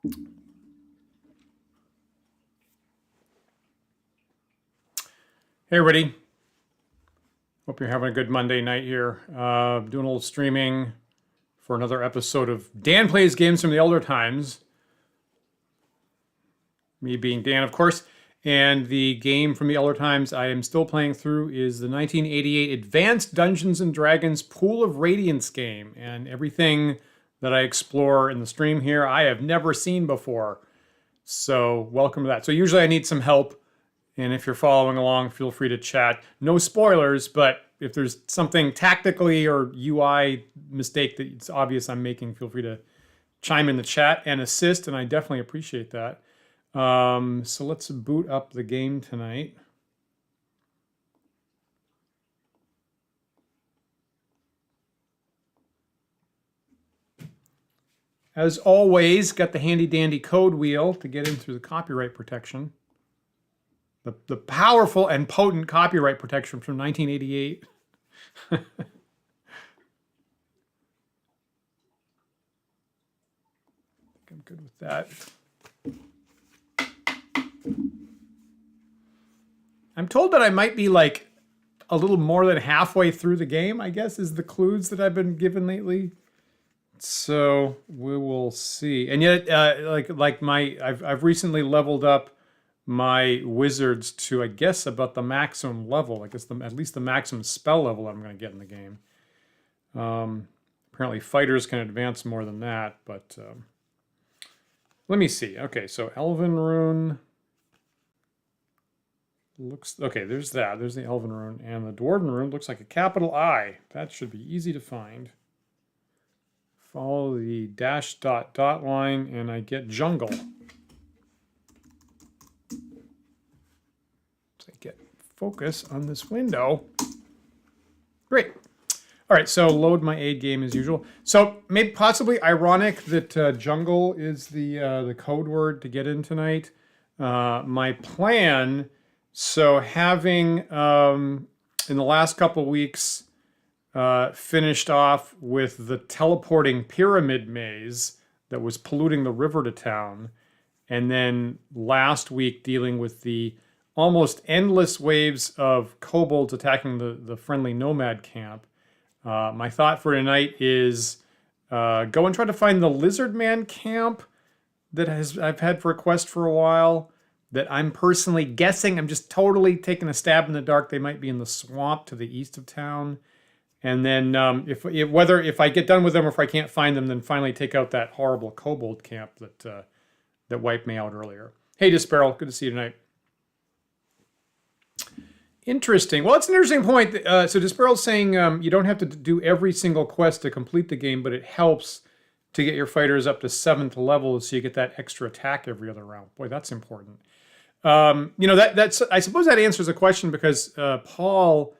Hey, everybody. Hope you're having a good Monday night here. Doing a little streaming for another episode of Dan Plays Games from the Elder Times. Me being Dan, of course. And the game from the Elder Times I am still playing through is the 1988 Advanced Dungeons & Dragons Pool of Radiance game. And everything that I explore in the stream here, I have never seen before. So welcome to that. So usually I need some help. And if you're following along, feel free to chat. No spoilers, but if there's something tactically or UI mistake that it's obvious I'm making, feel free to chime in the chat and assist, and I definitely appreciate that. So let's boot up the game tonight. As always, got the handy dandy code wheel to get in through the copyright protection. The powerful and potent copyright protection from 1988. I think I'm good with that. I'm told that I might be like a little more than halfway through the game, I guess, is the clues that I've been given lately. So we will see. And yet, I've recently leveled up my wizards to, I guess, about the maximum level. I guess at least the maximum spell level I'm going to get in the game. Apparently fighters can advance more than that, but let me see. Okay, so Elven Rune looks... Okay, there's that. There's the Elven Rune. And the Dwarven Rune looks like a capital I. That should be easy to find. Follow the dash dot dot line, and I get jungle. Get focus on this window. Great. All right, so load my aid game as usual. So maybe possibly ironic that jungle is the code word to get in tonight. My plan, so having in the last couple weeks finished off with the teleporting pyramid maze that was polluting the river to town, and then last week dealing with the almost endless waves of kobolds attacking the friendly nomad camp. My thought for tonight is go and try to find the lizard man camp that I've had for a quest for a while, that I'm personally guessing, I'm just totally taking a stab in the dark, they might be in the swamp to the east of town. And then if I get done with them or if I can't find them, then finally take out that horrible kobold camp that wiped me out earlier. Hey, Disparrow, good to see you tonight. Interesting. Well, it's an interesting point. So Disparrow's saying you don't have to do every single quest to complete the game, but it helps to get your fighters up to 7th level so you get that extra attack every other round. Boy, that's important. That's I suppose that answers the question, because Paul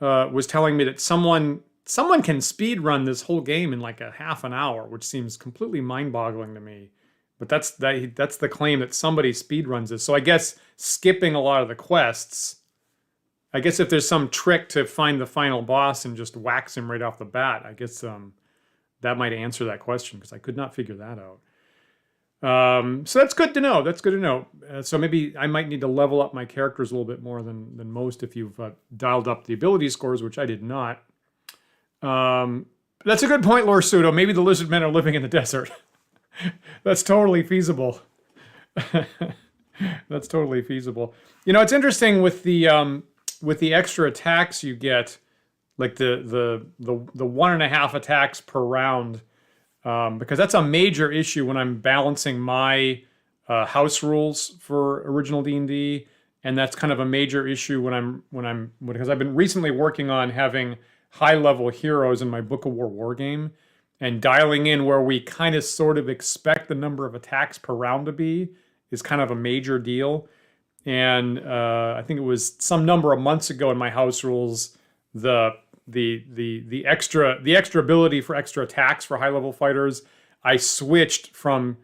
was telling me that someone can speed run this whole game in like a half an hour, which seems completely mind-boggling to me. But that's the claim, that somebody speed runs this. So I guess skipping a lot of the quests, I guess if there's some trick to find the final boss and just wax him right off the bat, I guess that might answer that question, because I could not figure that out. So that's good to know. That's good to know. So maybe I might need to level up my characters a little bit more than most if you've dialed up the ability scores, which I did not. That's a good point, Lord Pseudo. Maybe the lizard men are living in the desert. That's totally feasible. That's totally feasible. You know, it's interesting with the extra attacks you get, like the 1.5 attacks per round, because that's a major issue when I'm balancing my house rules for original D&D, and that's kind of a major issue because I've been recently working on having high-level heroes in my Book of War game, and dialing in where we kind of sort of expect the number of attacks per round to be is kind of a major deal. And I think it was some number of months ago in my house rules, the extra ability for extra attacks for high level fighters, I switched from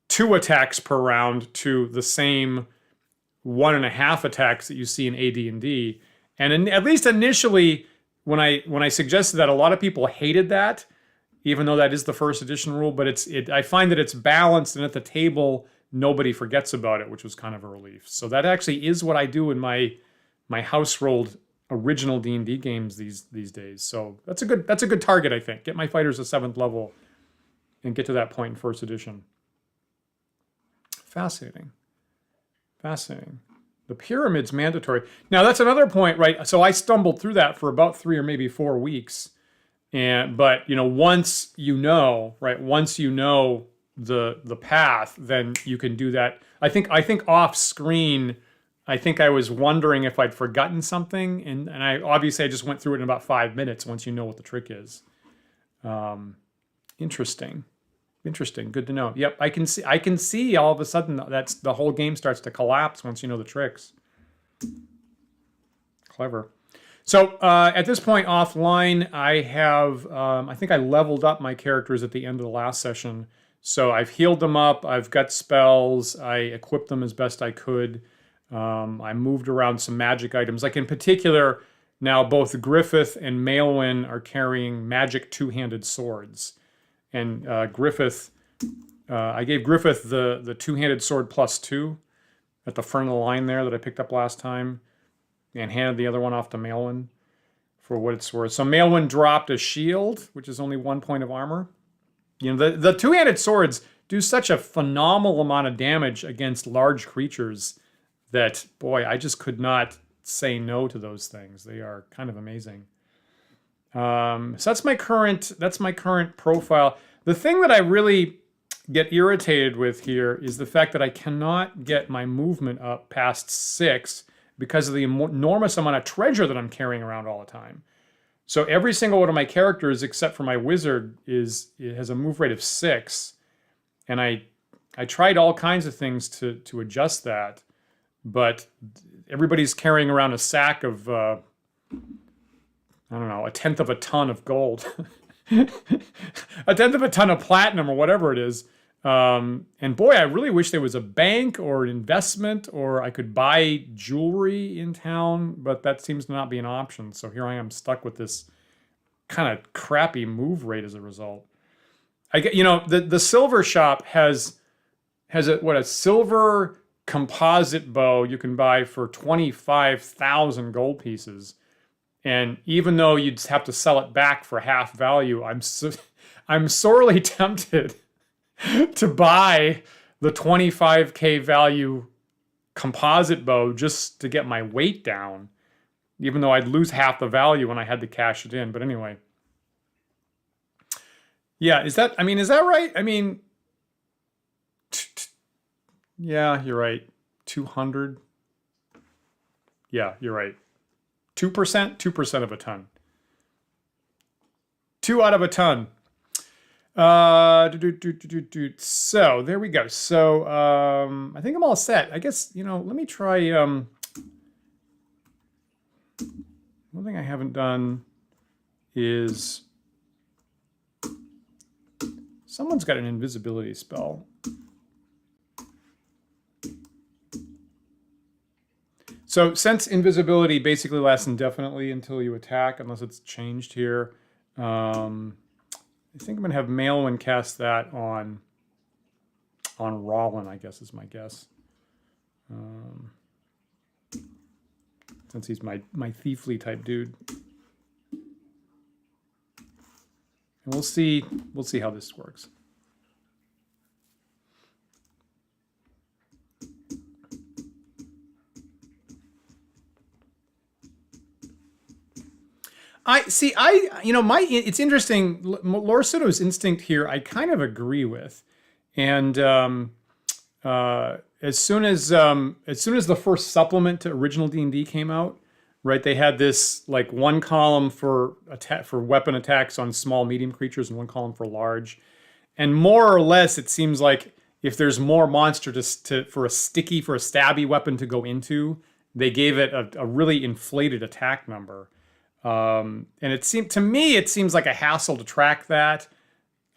2 attacks per round to the same 1.5 attacks that you see in AD&D. And at least initially, when I suggested that, a lot of people hated that. even though that is the first edition rule, but I find that it's balanced, and at the table, nobody forgets about it, which was kind of a relief. So that actually is what I do in my house rolled original D&D games these days. So that's a good target, I think. Get my fighters to 7th level and get to that point in first edition. Fascinating. Fascinating. The pyramid's mandatory. Now that's another point, right? So I stumbled through that for about 3 or maybe 4 weeks. But you know, once you know, right? Once you know the path, then you can do that. I think off screen, I think I was wondering if I'd forgotten something, and I just went through it in about 5 minutes once you know what the trick is. Interesting. Good to know. Yep, I can see all of a sudden that's the whole game starts to collapse once you know the tricks. Clever. So at this point offline, I have I think I leveled up my characters at the end of the last session. So I've healed them up. I've got spells. I equipped them as best I could. I moved around some magic items. Like in particular, now both Griffith and Maelwyn are carrying magic two-handed swords. And Griffith, I gave Griffith the two-handed sword +2 at the front of the line there that I picked up last time, and handed the other one off to Maelwyn for what it's worth. So Maelwyn dropped a shield, which is only 1 point of armor. You know, the two-handed swords do such a phenomenal amount of damage against large creatures that, boy, I just could not say no to those things. They are kind of amazing. So that's my current profile. The thing that I really get irritated with here is the fact that I cannot get my movement up past 6 because of the enormous amount of treasure that I'm carrying around all the time. So every single one of my characters, except for my wizard, it has a move rate of 6, and I tried all kinds of things to adjust that, but everybody's carrying around a sack of I don't know, 1/10 of a ton of gold, 1/10 of a ton of platinum, or whatever it is. And boy, I really wish there was a bank or an investment, or I could buy jewelry in town, but that seems to not be an option. So here I am stuck with this kind of crappy move rate as a result. The silver shop has a silver composite bow you can buy for 25,000 gold pieces. And even though you'd have to sell it back for half value, I'm sorely tempted to buy the 25K value composite bow just to get my weight down, even though I'd lose half the value when I had to cash it in. But anyway. Yeah, is that right? I mean, yeah, you're right. 200. Yeah, you're right. 2%? 2% of a ton. 2 out of a ton. So there we go. So I think I'm all set. I guess, let me try. One thing I haven't done is someone's got an invisibility spell. So since invisibility basically lasts indefinitely until you attack, unless it's changed here, I think I'm going to have Maelwyn cast that on Rollin, I guess is my guess. Since he's my thiefly type dude. And we'll see how this works. It's interesting. Laura Soto's instinct here, I kind of agree with. And as soon as the first supplement to original D&D came out, right, they had this like one column for weapon attacks on small, medium creatures and one column for large. And more or less, it seems like if there's more monster for a stabby weapon to go into, they gave it a really inflated attack number. And it seems like a hassle to track that.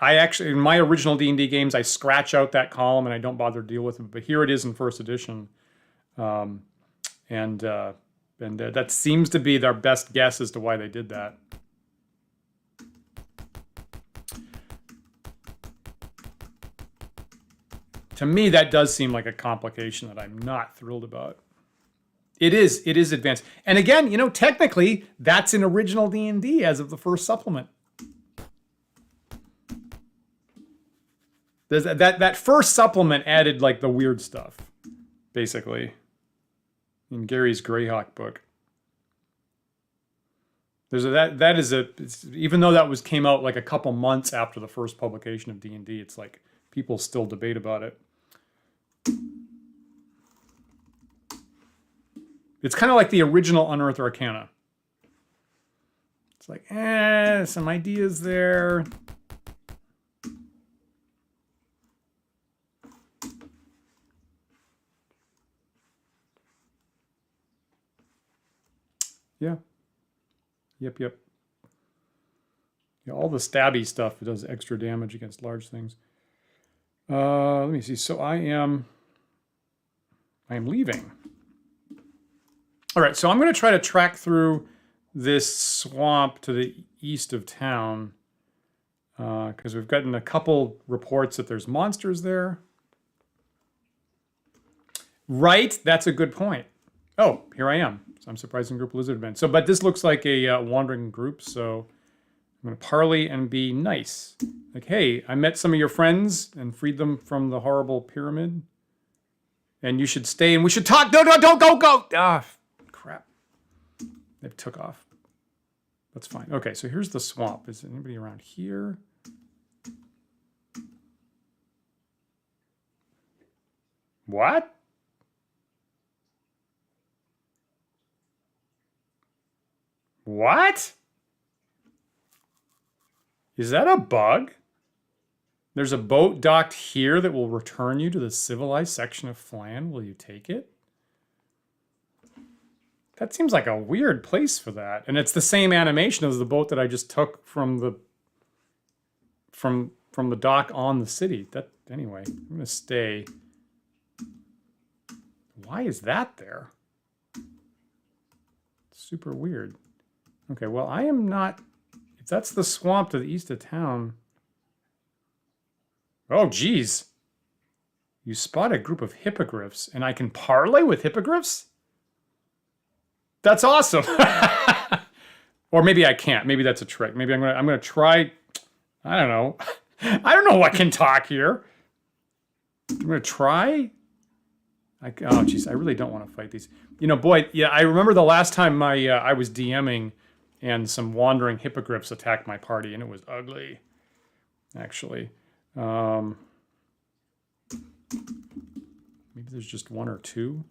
I actually, in my original D&D games, I scratch out that column and I don't bother to deal with it. But here it is in first edition, and that seems to be their best guess as to why they did that. To me, that does seem like a complication that I'm not thrilled about. It is advanced. And again, you know, technically, that's in original D&D as of the first supplement. There's that first supplement added like the weird stuff, basically, in Gary's Greyhawk book. There's even though that came out like a couple months after the first publication of D&D, it's like people still debate about it. It's kind of like the original Unearthed Arcana. It's like, some ideas there. Yeah. Yep. Yeah, all the stabby stuff does extra damage against large things. Let me see. So I am leaving. All right, so I'm going to try to track through this swamp to the east of town because we've gotten a couple reports that there's monsters there. Right, that's a good point. Oh, here I am. So I'm surprising group lizard men. But this looks like a wandering group, so I'm going to parley and be nice. Like, hey, I met some of your friends and freed them from the horrible pyramid. And you should stay and we should talk. No, don't go. Ah, crap. They took off. That's fine. Okay, so here's the swamp. Is anybody around here? What? What? Is that a bug? There's a boat docked here that will return you to the civilized section of Phlan. Will you take it? That seems like a weird place for that. And it's the same animation as the boat that I just took from the dock on the city. Anyway, I'm gonna stay. Why is that there? Super weird. Okay, well, I am not... If that's the swamp to the east of town... Oh, geez. You spot a group of hippogriffs, and I can parley with hippogriffs? That's awesome. Or maybe I can't. Maybe that's a trick. Maybe I'm gonna try... I don't know. I don't know what can talk here. I'm gonna try... oh, jeez, I really don't want to fight these. You know, boy, yeah, I remember the last time I was DMing and some wandering hippogriffs attacked my party, and it was ugly, actually. Maybe there's just one or two,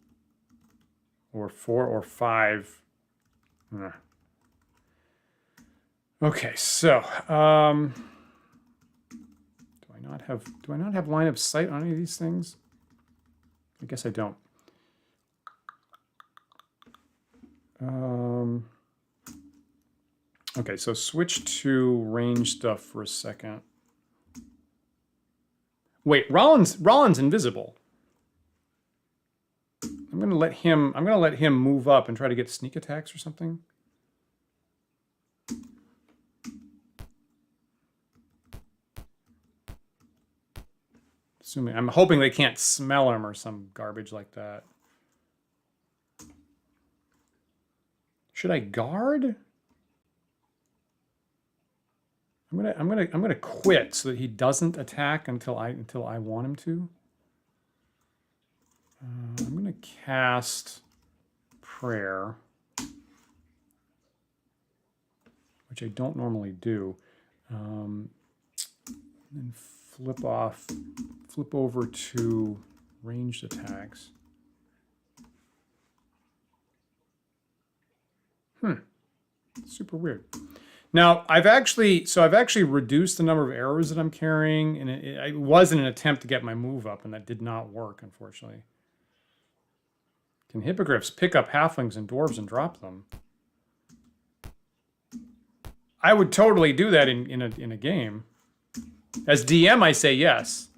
or four or five. Okay, so do I not have line of sight on any of these things? I guess I don't. Okay, so switch to range stuff for a second. Wait, Rollins invisible. I'm gonna let him move up and try to get sneak attacks or something. I'm hoping they can't smell him or some garbage like that. Should I guard? I'm gonna quit so that he doesn't attack until I want him to. I'm gonna cast prayer, which I don't normally do. And flip over to ranged attacks. Super weird. Now, I've actually reduced the number of arrows that I'm carrying, and it was in an attempt to get my move up, and that did not work, unfortunately. Can hippogriffs pick up halflings and dwarves and drop them? I would totally do that in a game. As DM, I say yes.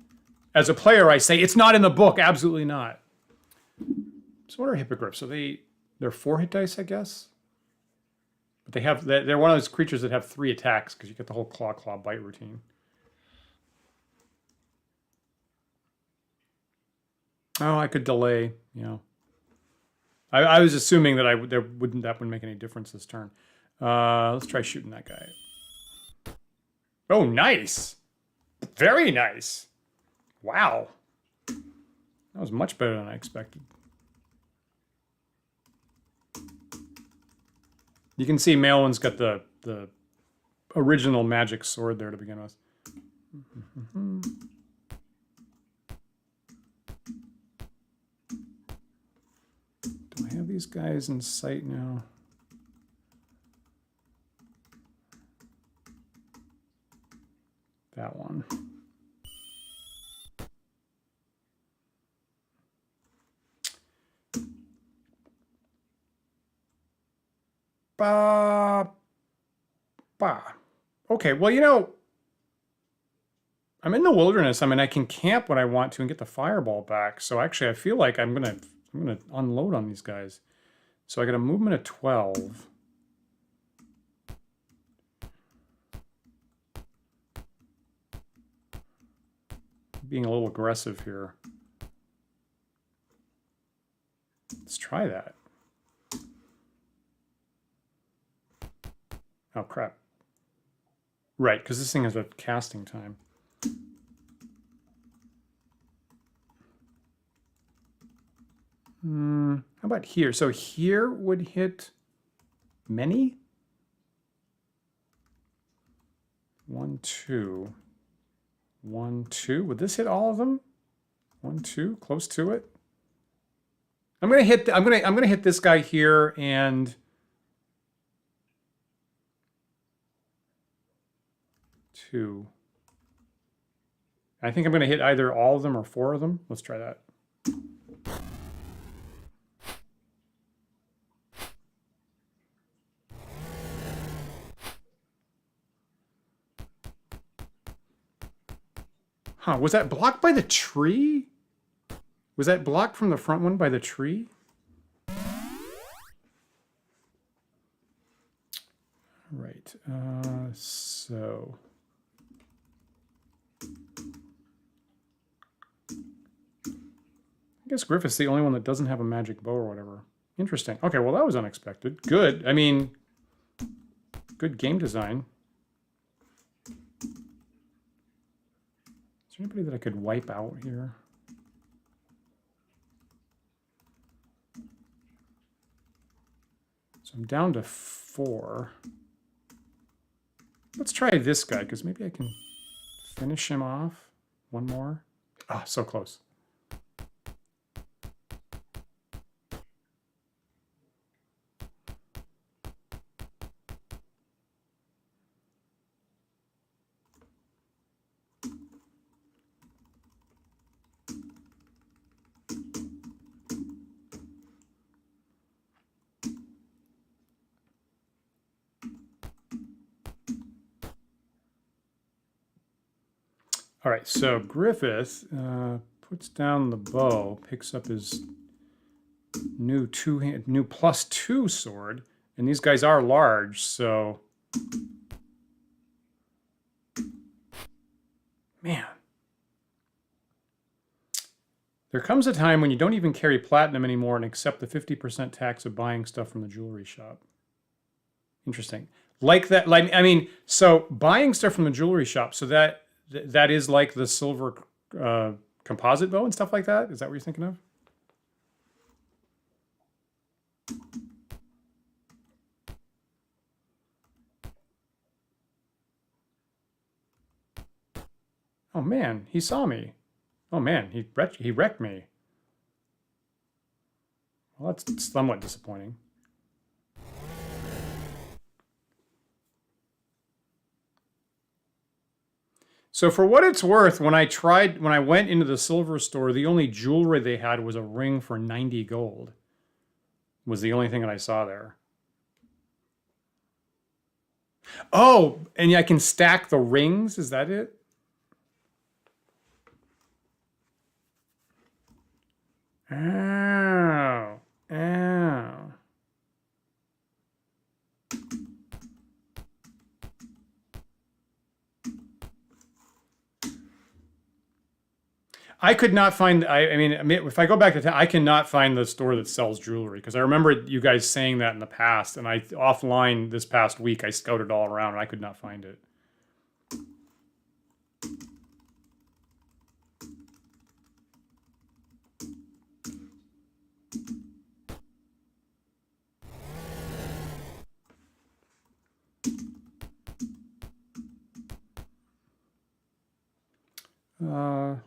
As a player, I say it's not in the book. Absolutely not. So what are hippogriffs? So they're 4 hit dice, I guess. But they're one of those creatures that have 3 attacks because you get the whole claw bite routine. Oh, I could delay. Yeah. I was assuming that that wouldn't make any difference this turn. Let's try shooting that guy. Oh, nice. Very nice. Wow. That was much better than I expected. You can see Maelyn's got the original magic sword there to begin with. Do I have these guys in sight now? That one. Bah. Okay, well, you know, I'm in the wilderness. I mean, I can camp when I want to and get the fireball back. So actually, I feel like I'm gonna unload on these guys. So I got a movement of 12. Being a little aggressive here. Let's try that. Oh, crap. Right, because this thing has a casting time. How about here? So here would hit many? 1, 2. 1, 2. Would this hit all of them? 1, 2. Close to it. I'm gonna hit this guy here and 2. I think I'm gonna hit either all of them or 4 of them. Let's try that. Huh, was that blocked by the tree? Was that blocked from the front one by the tree? Right, so... I guess Griffith's the only one that doesn't have a magic bow or whatever. Interesting. Okay, well that was unexpected. Good. I mean, good game design. Is there anybody that I could wipe out here? So I'm down to 4. Let's try this guy, because maybe I can finish him off. One more. Ah, so close. All right, so Griffith puts down the bow, picks up his new +2 sword, and these guys are large, so man. There comes a time when you don't even carry platinum anymore and accept the 50% tax of buying stuff from the jewelry shop. Interesting. Like that, like I mean, so buying stuff from the jewelry shop, so that is like the silver composite bow and stuff like that? Is that what you're thinking of? Oh man, he saw me. Oh man, he wrecked me. Well, that's somewhat disappointing. So for what it's worth, when I went into the silver store, the only jewelry they had was a ring for 90 gold. Was the only thing that I saw there. Oh, and I can stack the rings, is that it? Oh. Oh. I could not find. I mean, if I go back to town, I cannot find the store that sells jewelry because I remember you guys saying that in the past, and I offline this past week I scouted all around and I could not find it.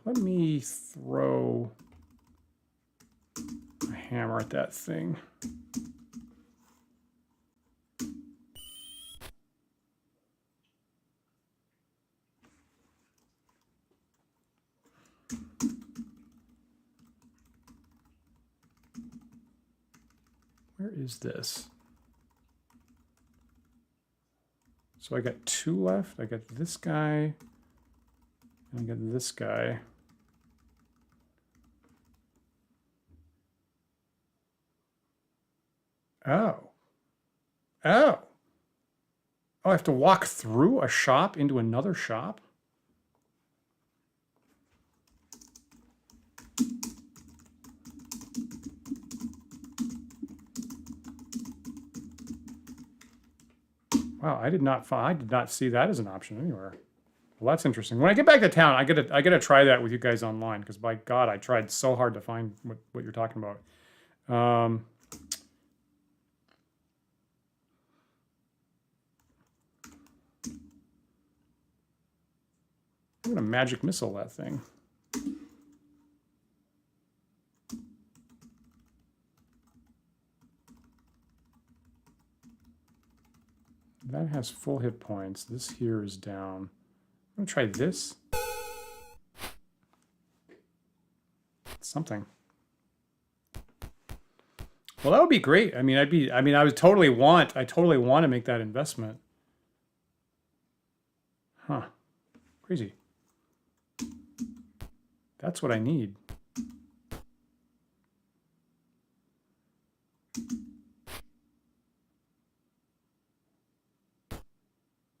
Let me throw a hammer at that thing. Where is this? So I got 2 left. I got this guy. And I got this guy. Oh. Oh. Oh, I have to walk through a shop into another shop? Wow, I did not see that as an option anywhere. Well, that's interesting. When I get back to town, I gotta try that with you guys online because by God, I tried so hard to find what you're talking about. I'm gonna magic missile that thing. That has full hit points. This here is down. I'm gonna try this. Something. Well, that would be great. I mean, I would totally want to make that investment. Huh. Crazy. That's what I need.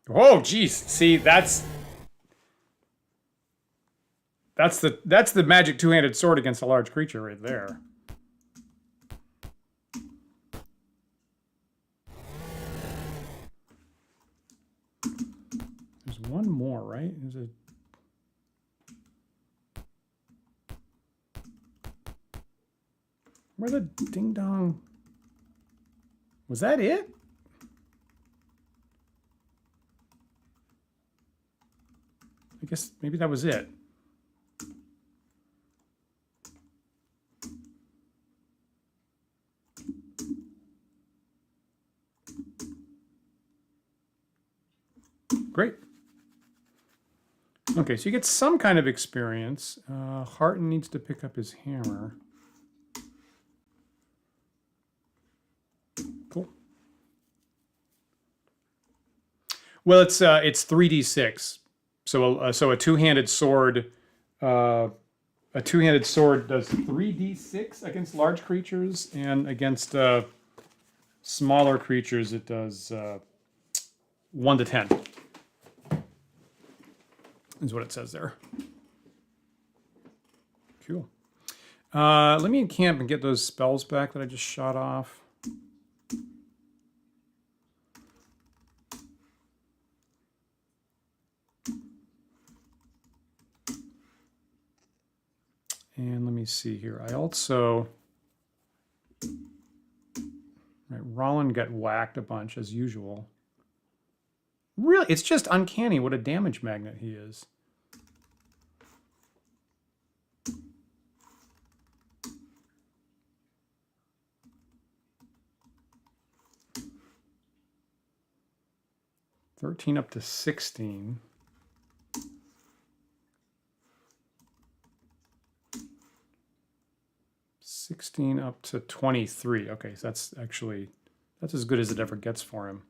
Oh, geez. See, that's the magic two-handed sword against a large creature right there. There's one more, right? There's a where the ding dong? Was that it? I guess maybe that was it. Great. Okay, so you get some kind of experience. Harton needs to pick up his hammer. Cool. Well, it's 3d6. So a two-handed sword. A two-handed sword does 3d6 against large creatures, and against smaller creatures it does 1 to 10. Is what it says there. Cool. Let me encamp and get those spells back that I just shot off. And let me see here. I also... Right, Rollin got whacked a bunch, as usual. Really, it's just uncanny what a damage magnet he is. $13 up to 16. $16 up to 23. Okay, so that's as good as it ever gets for him.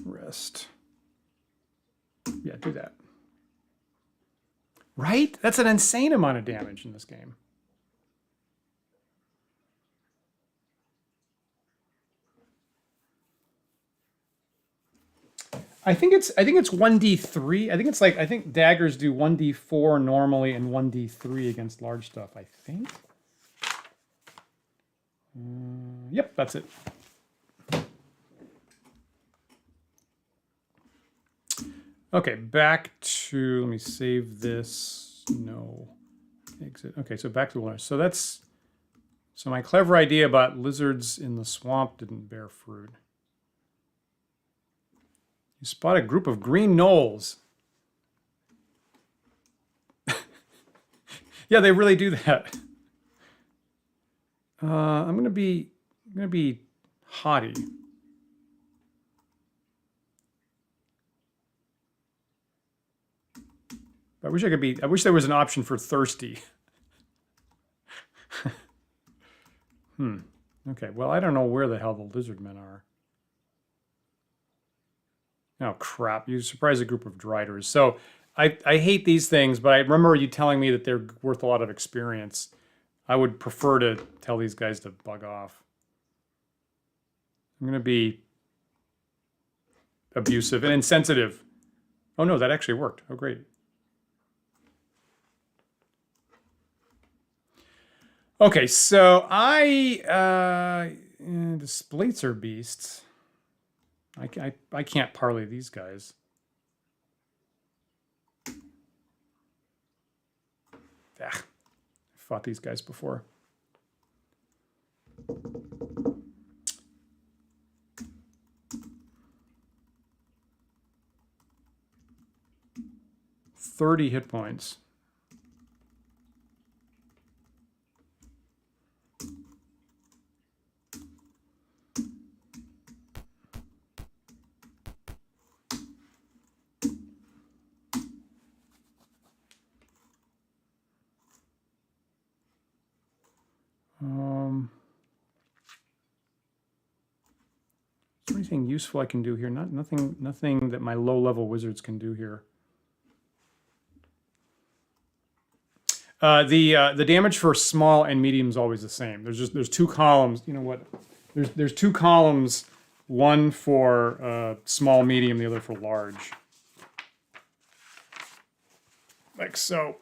Rest. Yeah, do that. Right? That's an insane amount of damage in this game. I think it's 1d3. I think daggers do 1d4 normally and 1d3 against large stuff, I think. Yep, that's it. Okay, back to, let me save this. No. Exit. Okay, so back to the wilderness. So my clever idea about lizards in the swamp didn't bear fruit. You spot a group of green gnolls. Yeah, they really do that. I'm gonna be haughty. I wish there was an option for thirsty. Okay, well, I don't know where the hell the lizard men are. Oh, crap. You surprised a group of traitors. So I hate these things, but I remember you telling me that they're worth a lot of experience. I would prefer to tell these guys to bug off. I'm going to be abusive and insensitive. Oh, no, that actually worked. Oh, great. Okay, so the Splatzer beasts. I can't parley these guys. I fought these guys before. $30 hit points. Is there anything useful I can do here? Nothing that my low-level wizards can do here. The damage for small and medium is always the same. There's two columns. You know what? There's two columns. One for small, medium, the other for large. Like so.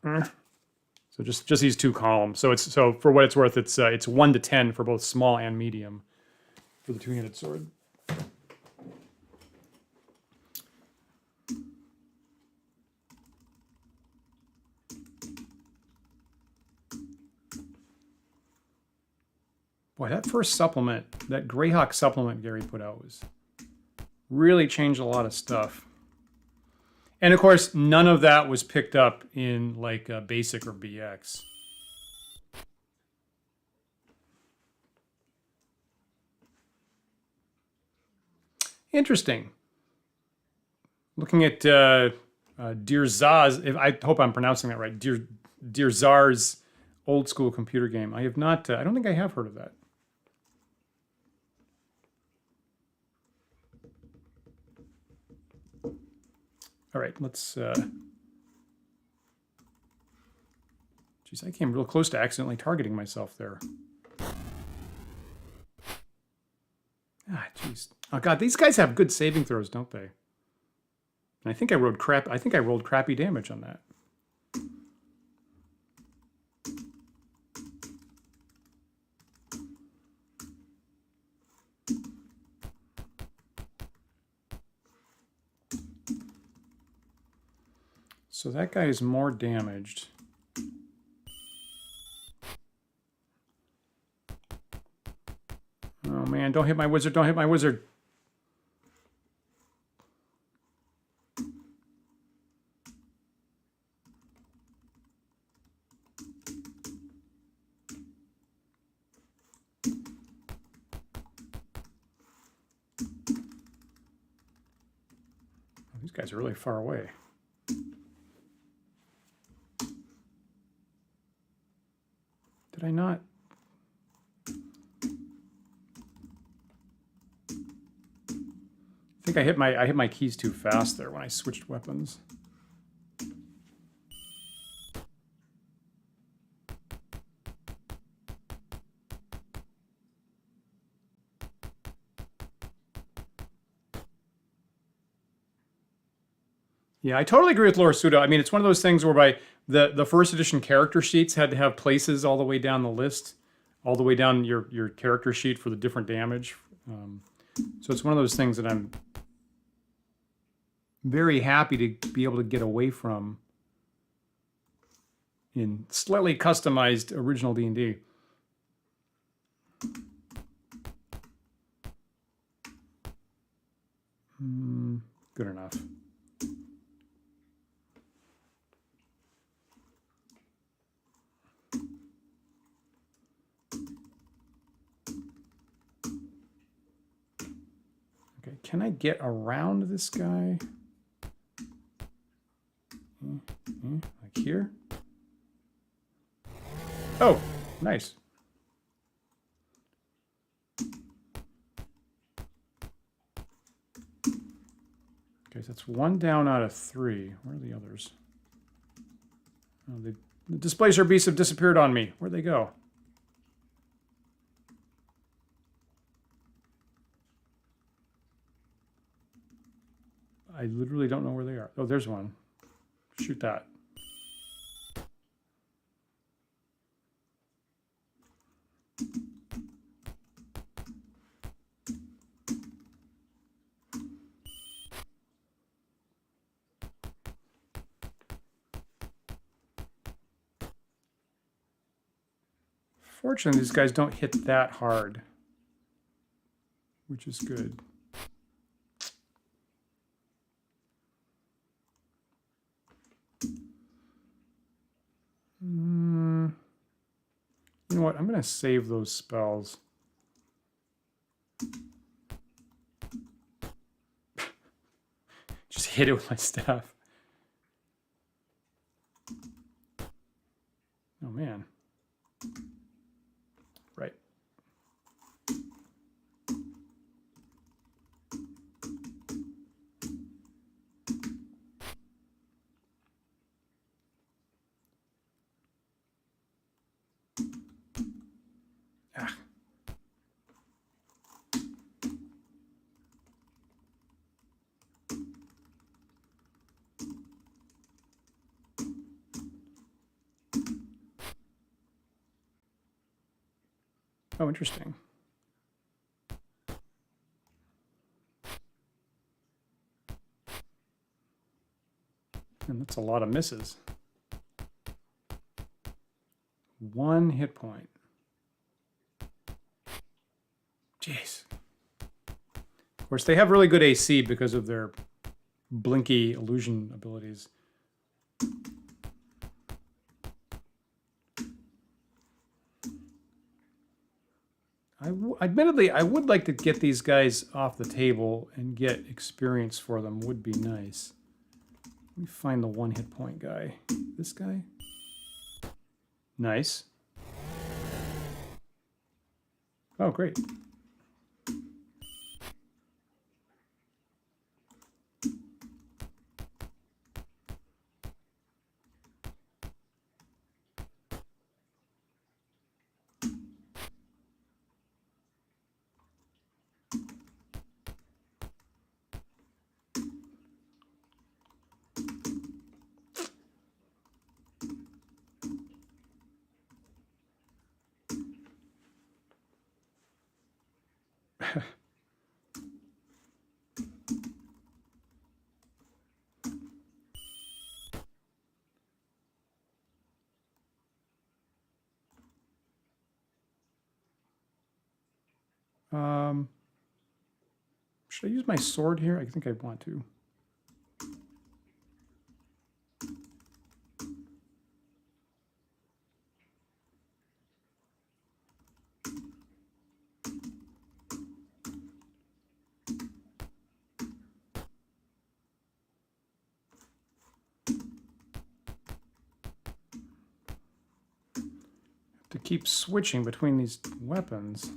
So just these two columns. So for what it's worth, it's 1 to 10 for both small and medium for the two-handed sword. Boy, that first supplement, that Greyhawk supplement Gary put out was really changed a lot of stuff. And of course, none of that was picked up in like Basic or BX. Interesting. Looking at Dear Zaz, I hope I'm pronouncing that right. Dear Zar's old school computer game. I have not. I don't think I have heard of that. All right, let's. Geez, I came real close to accidentally targeting myself there. Ah, jeez. Oh God, these guys have good saving throws, don't they? And I think I rolled crappy damage on that. So that guy is more damaged. Oh man, don't hit my wizard, don't hit my wizard. Oh, these guys are really far away. Did I not? I think I hit my keys too fast there when I switched weapons. Yeah, I totally agree with Laura Suda. I mean, it's one of those things whereby the first edition character sheets had to have places all the way down the list, all the way down your character sheet for the different damage. So it's one of those things that I'm very happy to be able to get away from in slightly customized original D&D. Good enough. Okay, can I get around this guy? Like here? Oh, nice. Okay, so that's 1 down out of 3. Where are the others? Oh, the displacer beasts have disappeared on me. Where'd they go? I literally don't know where they are. Oh, there's one. Shoot that. Fortunately, these guys don't hit that hard, which is good. You know what? I'm going to save those spells. Just hit it with my staff. Oh, man. Right. Ah. Oh, interesting. And that's a lot of misses. 1 hit point. Jeez. Of course, they have really good AC because of their blinky illusion abilities. Admittedly, I would like to get these guys off the table and get experience for them. Would be nice. Let me find the 1 hit point guy. This guy? Nice. Oh, great. Should I use my sword here? I think I want to. To keep switching between these weapons.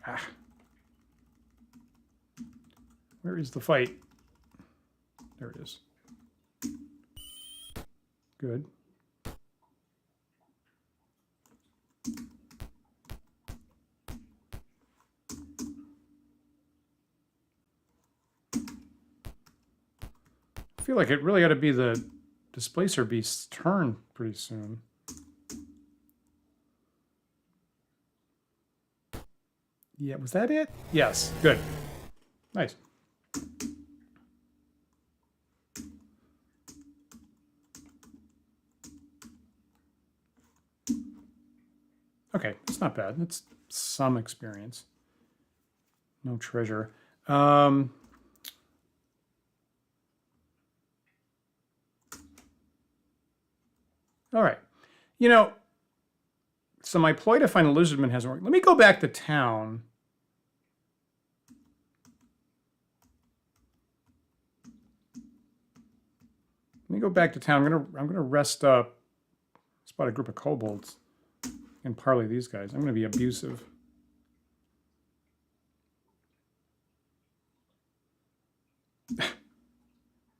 Ah. Where is the fight? There it is. Good. I feel like it really ought to be the Displacer Beast's turn pretty soon. Yeah, was that it? Yes, good. Nice. Okay, it's not bad. It's some experience. No treasure. All right. You know, so my ploy to find the lizardman hasn't worked. Let me go back to town. Let me go back to town. I'm gonna rest up. Spot a group of kobolds and parley these guys. I'm gonna be abusive.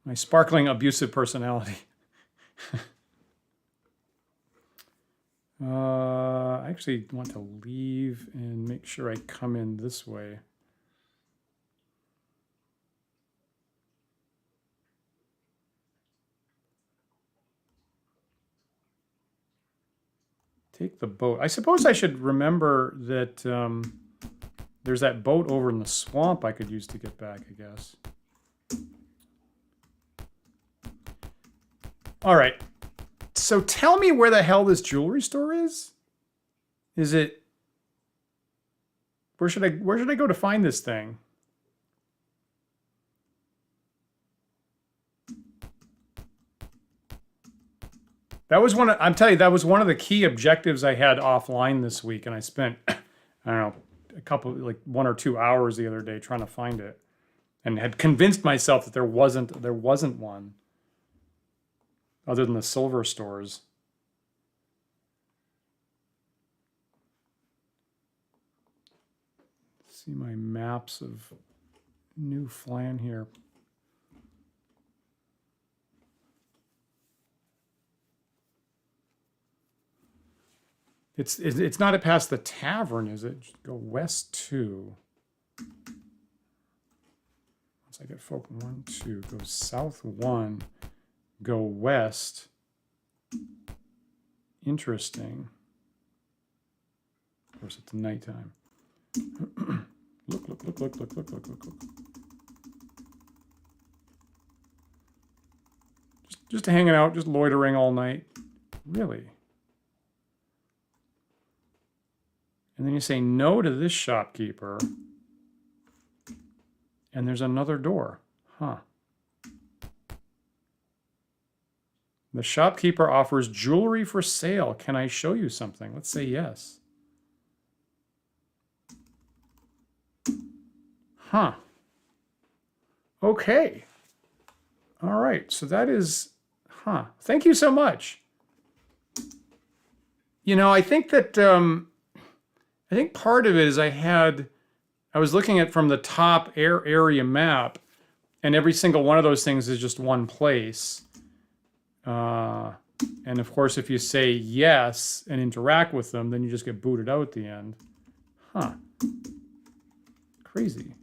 My sparkling abusive personality. I actually want to leave and make sure I come in this way. Take the boat. I suppose I should remember that there's that boat over in the swamp I could use to get back, I guess. All right. So tell me where the hell this jewelry store is? Is it... Where should I go to find this thing? That was one of, I'm telling you, that was one of the key objectives I had offline this week, and I spent, I don't know, a couple, like 1 or 2 hours the other day trying to find it, and had convinced myself that there wasn't one, other than the silver stores. See my maps of New Phlan here. It's not past the tavern, is it? Just go west 2. Once I get folk 1, 2, go south 1, go west. Interesting. Of course, it's nighttime. Look. Just hanging out, just loitering all night. Really? And then you say no to this shopkeeper. And there's another door. Huh. The shopkeeper offers jewelry for sale. Can I show you something? Let's say yes. Huh. Okay. All right. So that is... Huh. Thank you so much. You know, I think that... I think part of it is I was looking at from the top area map, and every single one of those things is just one place. And of course, if you say yes and interact with them, then you just get booted out at the end. Huh. Crazy.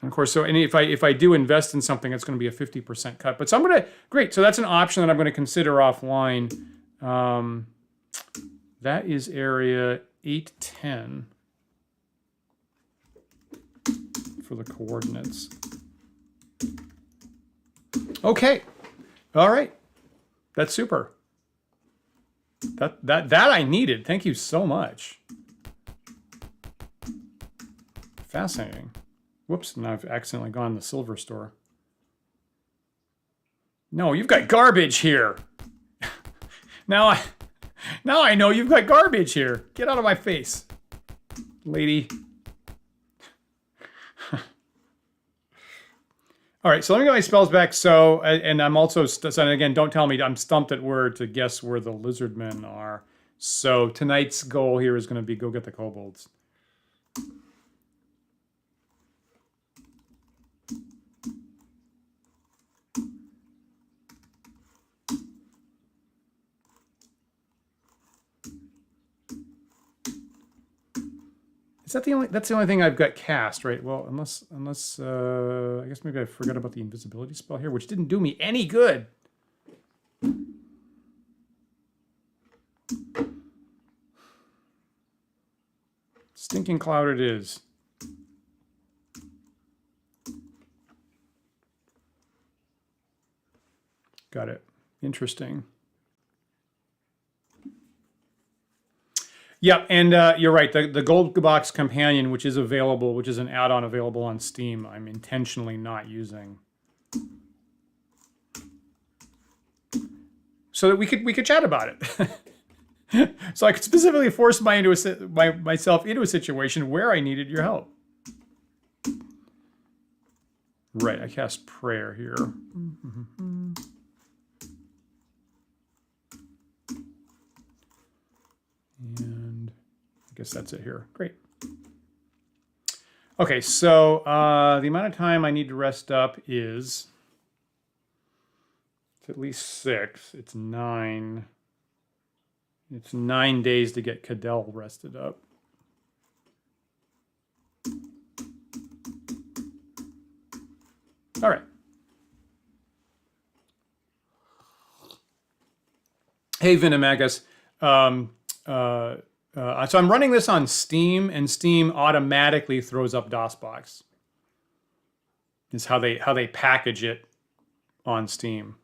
And of course, so if I do invest in something, it's going to be a 50% cut. But so I'm going to, great. So that's an option that I'm going to consider offline. That is area 810 for the coordinates. Okay. All right. That's super. That I needed. Thank you so much. Fascinating. Whoops, now I've accidentally gone to the silver store. No, you've got garbage here. Now I know you've got garbage here. Get out of my face, lady. All right, so let me get my spells back. So, and I'm also, and again, don't tell me, I'm stumped at where to guess where the lizardmen are. So tonight's goal here is going to be go get the kobolds. Is that the only? That's the only thing I've got cast, right? Well, unless I guess maybe I forgot about the invisibility spell here, which didn't do me any good. Stinking cloud it is. Got it. Interesting. Yeah, and you're right. The Gold Box Companion, which is available, which is an add-on available on Steam, I'm intentionally not using, so that we could chat about it. So I could specifically force myself into a situation where I needed your help. Right, I cast Prayer here. And I guess that's it here. Great. Okay, so the amount of time I need to rest up is it's at least 6. It's 9. It's 9 days to get Cadell rested up. All right. Hey, Vinimagus. So I'm running this on Steam, and Steam automatically throws up DOSBox. Is how they package it on Steam.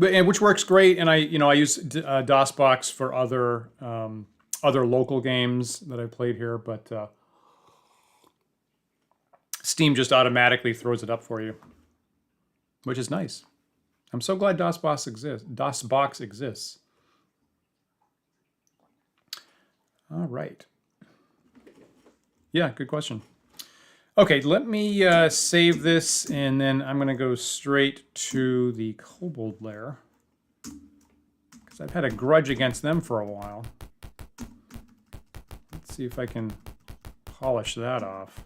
And which works great, and I use DOSBox for other local games that I played here, but Steam just automatically throws it up for you, which is nice. I'm so glad DOSBox exists. All right. Yeah, good question. Okay, let me save this, and then I'm going to go straight to the Kobold lair, because I've had a grudge against them for a while. Let's see if I can polish that off.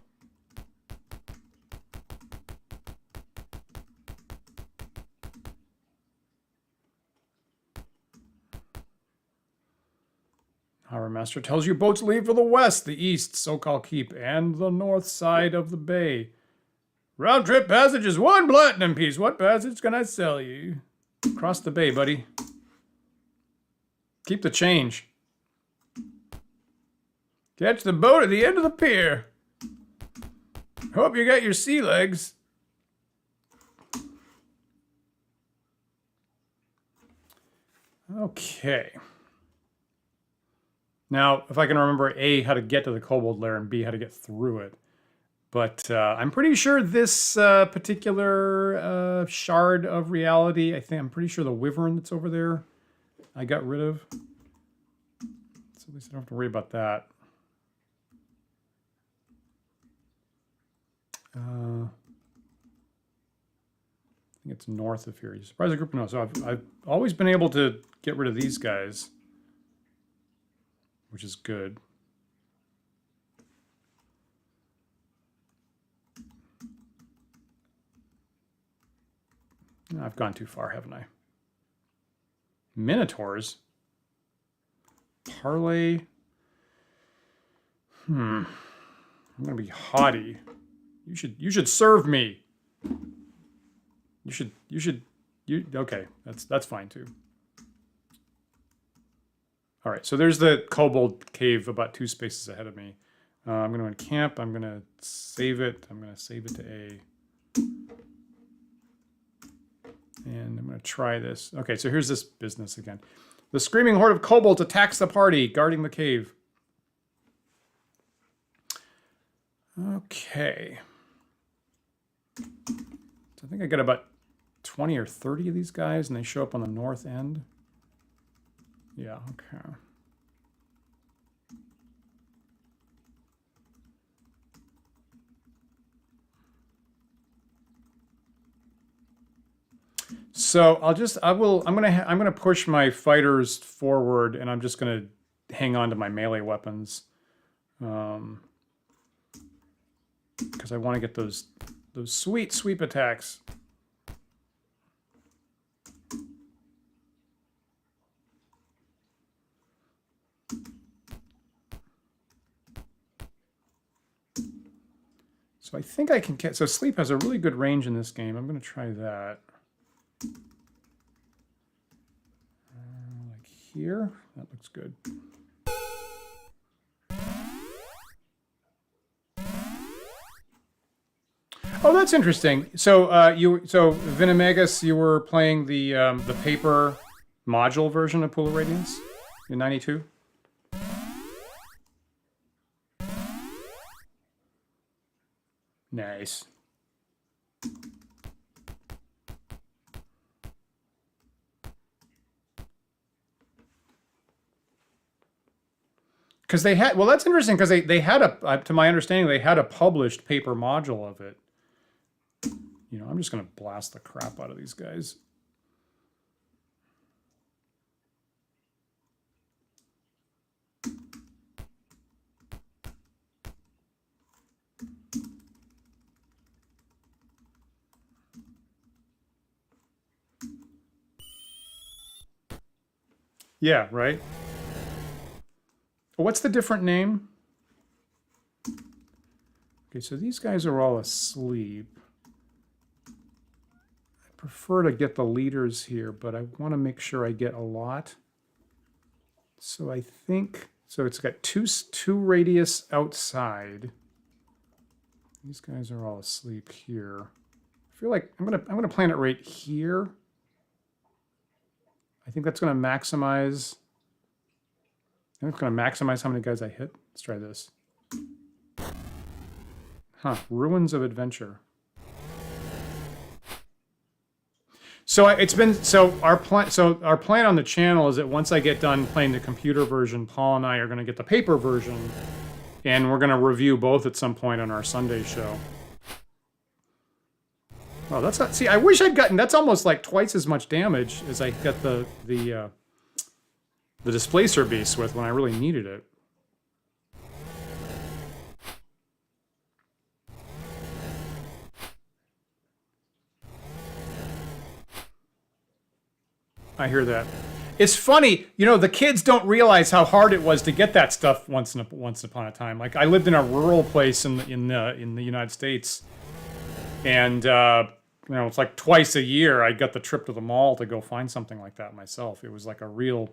Harbor Master tells you boats leave for the west, the east, so-called keep, and the north side of the bay. Round trip passage is 1 platinum piece. What passage can I sell you? Cross the bay, buddy. Keep the change. Catch the boat at the end of the pier. Hope you got your sea legs. Okay. Now, if I can remember A, how to get to the Kobold lair, and B, how to get through it. But I'm pretty sure this particular shard of reality, I'm pretty sure the wyvern that's over there, I got rid of. So at least I don't have to worry about that. I think it's north of here. You surprise a group? No, so I've always been able to get rid of these guys, which is good. I've gone too far, haven't I? Minotaurs? Parlay? I'm gonna be haughty. You should serve me. Okay, that's fine too. All right, so there's the Kobold cave about 2 spaces ahead of me. I'm going to encamp. I'm going to save it. I'm going to save it to A. And I'm going to try this. Okay, so here's this business again. The screaming horde of kobolds attacks the party, guarding the cave. Okay. So I think I got about 20 or 30 of these guys, and they show up on the north end. Yeah, okay. So I'm gonna push my fighters forward, and I'm just gonna hang on to my melee weapons, because I want to get those sweet sweep attacks. So I think I can get, so sleep has a really good range in this game. I'm going to try that. Like here, that looks good. Oh, that's interesting. So so Vinimegus, you were playing the paper module version of Pool of Radiance in '92. Nice. Because they had, well, that's interesting because they had a, to my understanding, they had a published paper module of it. You know, I'm just going to blast the crap out of these guys. Yeah, right? What's the different name? Okay, so these guys are all asleep. I prefer to get the leaders here, but I want to make sure I get a lot. So I think, so it's got two radius outside. These guys are all asleep here. I feel like I'm gonna plant it right here. I think that's gonna maximize. I think it's gonna maximize how many guys I hit. Let's try this. Huh, Ruins of Adventure. So it's been, so our plan on the channel is that once I get done playing the computer version, Paul and I are going to get the paper version, and we're going to review both at some point on our Sunday show. Oh, that's not, see, I wish I'd gotten, that's almost like twice as much damage as I got the displacer beast with when I really needed it. I hear that. It's funny, you know, the kids don't realize how hard it was to get that stuff once upon a time. Like, I lived in a rural place in the United States, and you know, it's like twice a year I got the trip to the mall to go find something like that myself. It was like a real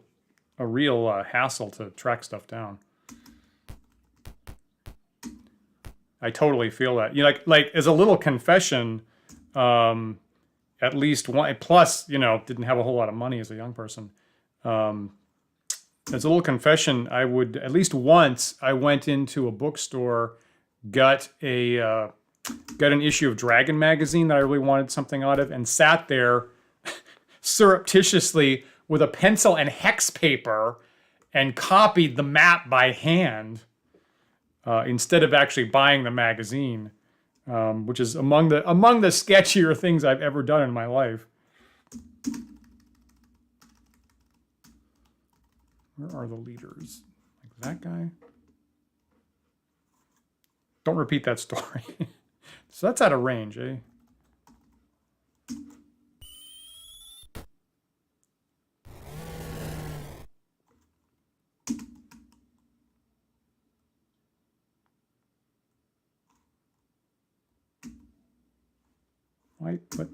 hassle to track stuff down. I totally feel that. You know, like as a little confession. At least one, plus, you know, didn't have a whole lot of money as a young person. As a little confession, I would, at least once, I went into a bookstore, got an issue of Dragon magazine that I really wanted something out of, and sat there surreptitiously with a pencil and hex paper and copied the map by hand instead of actually buying the magazine. Which is among the sketchier things I've ever done in my life. Where are the leaders? Like that guy? Don't repeat that story. So that's out of range, eh? Why, but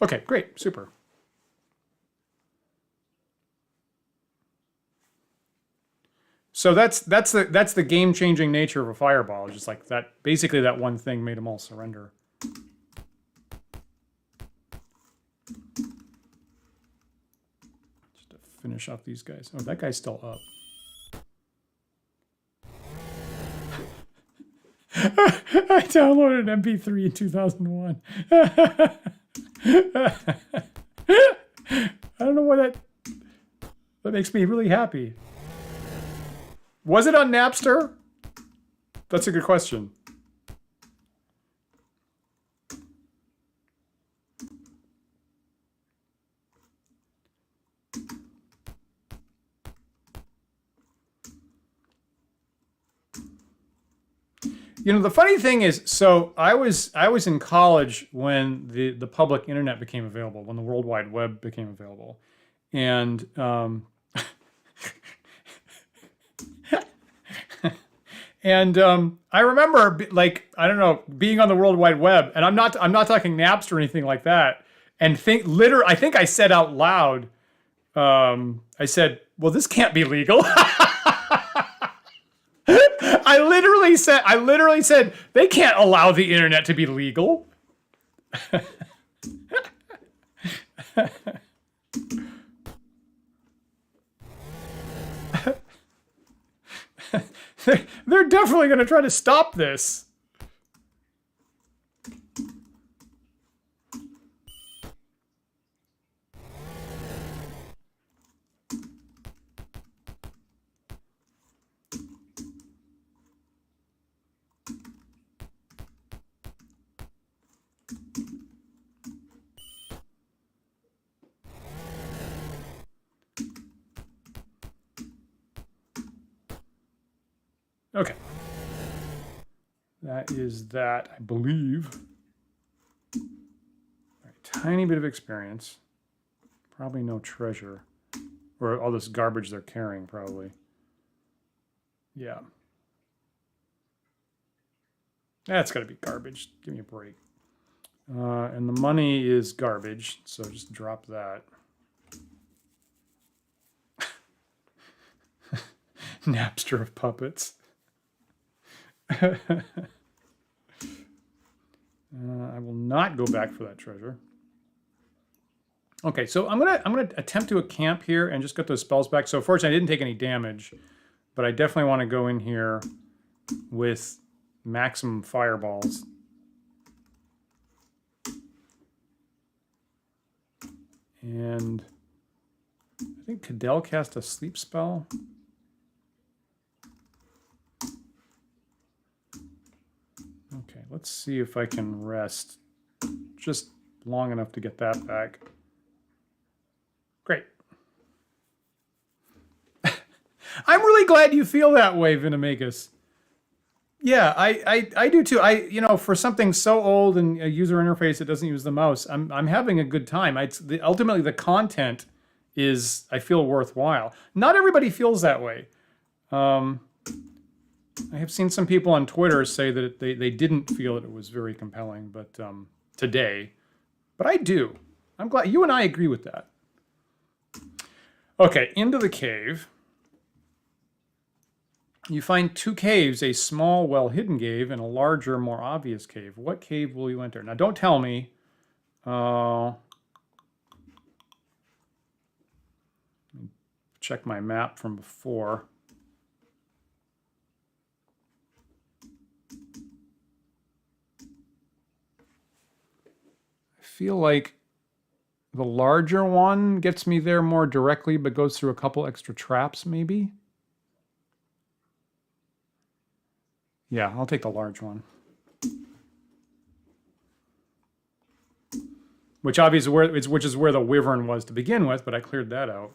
okay, great, super. So that's the game-changing nature of a fireball. It's just like that. Basically, that one thing made them all surrender. Just to finish off these guys. Oh, that guy's still up. I downloaded an MP3 in 2001. I don't know why that makes me really happy. Was it on Napster? That's a good question. You know, the funny thing is, so I was in college when the public internet became available, when the World Wide Web became available, and I remember like, I don't know, being on the World Wide Web, and I'm not talking Napster or anything like that, and I think I said out loud, I said, well, this can't be legal. I literally said they can't allow the internet to be legal. They're definitely going to try to stop this. Okay. That is that, I believe. All right, tiny bit of experience. Probably no treasure. Or all this garbage they're carrying, probably. Yeah. That's got to be garbage. Give me a break. And the money is garbage, so just drop that. Napster of puppets. I will not go back for that treasure. Okay, so I'm gonna attempt to camp here and just get those spells back. So fortunately, I didn't take any damage, but I definitely want to go in here with maximum fireballs. And I think Cadell cast a sleep spell. Okay, let's see if I can rest just long enough to get that back. Great. I'm really glad you feel that way, Vinamacus. Yeah, I do too. You know, for something so old and a user interface that doesn't use the mouse, I'm having a good time. Ultimately, the content is, I feel, worthwhile. Not everybody feels that way. I have seen some people on Twitter say that they didn't feel that it was very compelling, but today. But I do. I'm glad you and I agree with that. Okay, into the cave. You find two caves, a small, well-hidden cave and a larger, more obvious cave. What cave will you enter? Now, don't tell me. Check my map from before. I feel like the larger one gets me there more directly, but goes through a couple extra traps, maybe. Yeah, I'll take the large one. Which obviously which is where the wyvern was to begin with, but I cleared that out.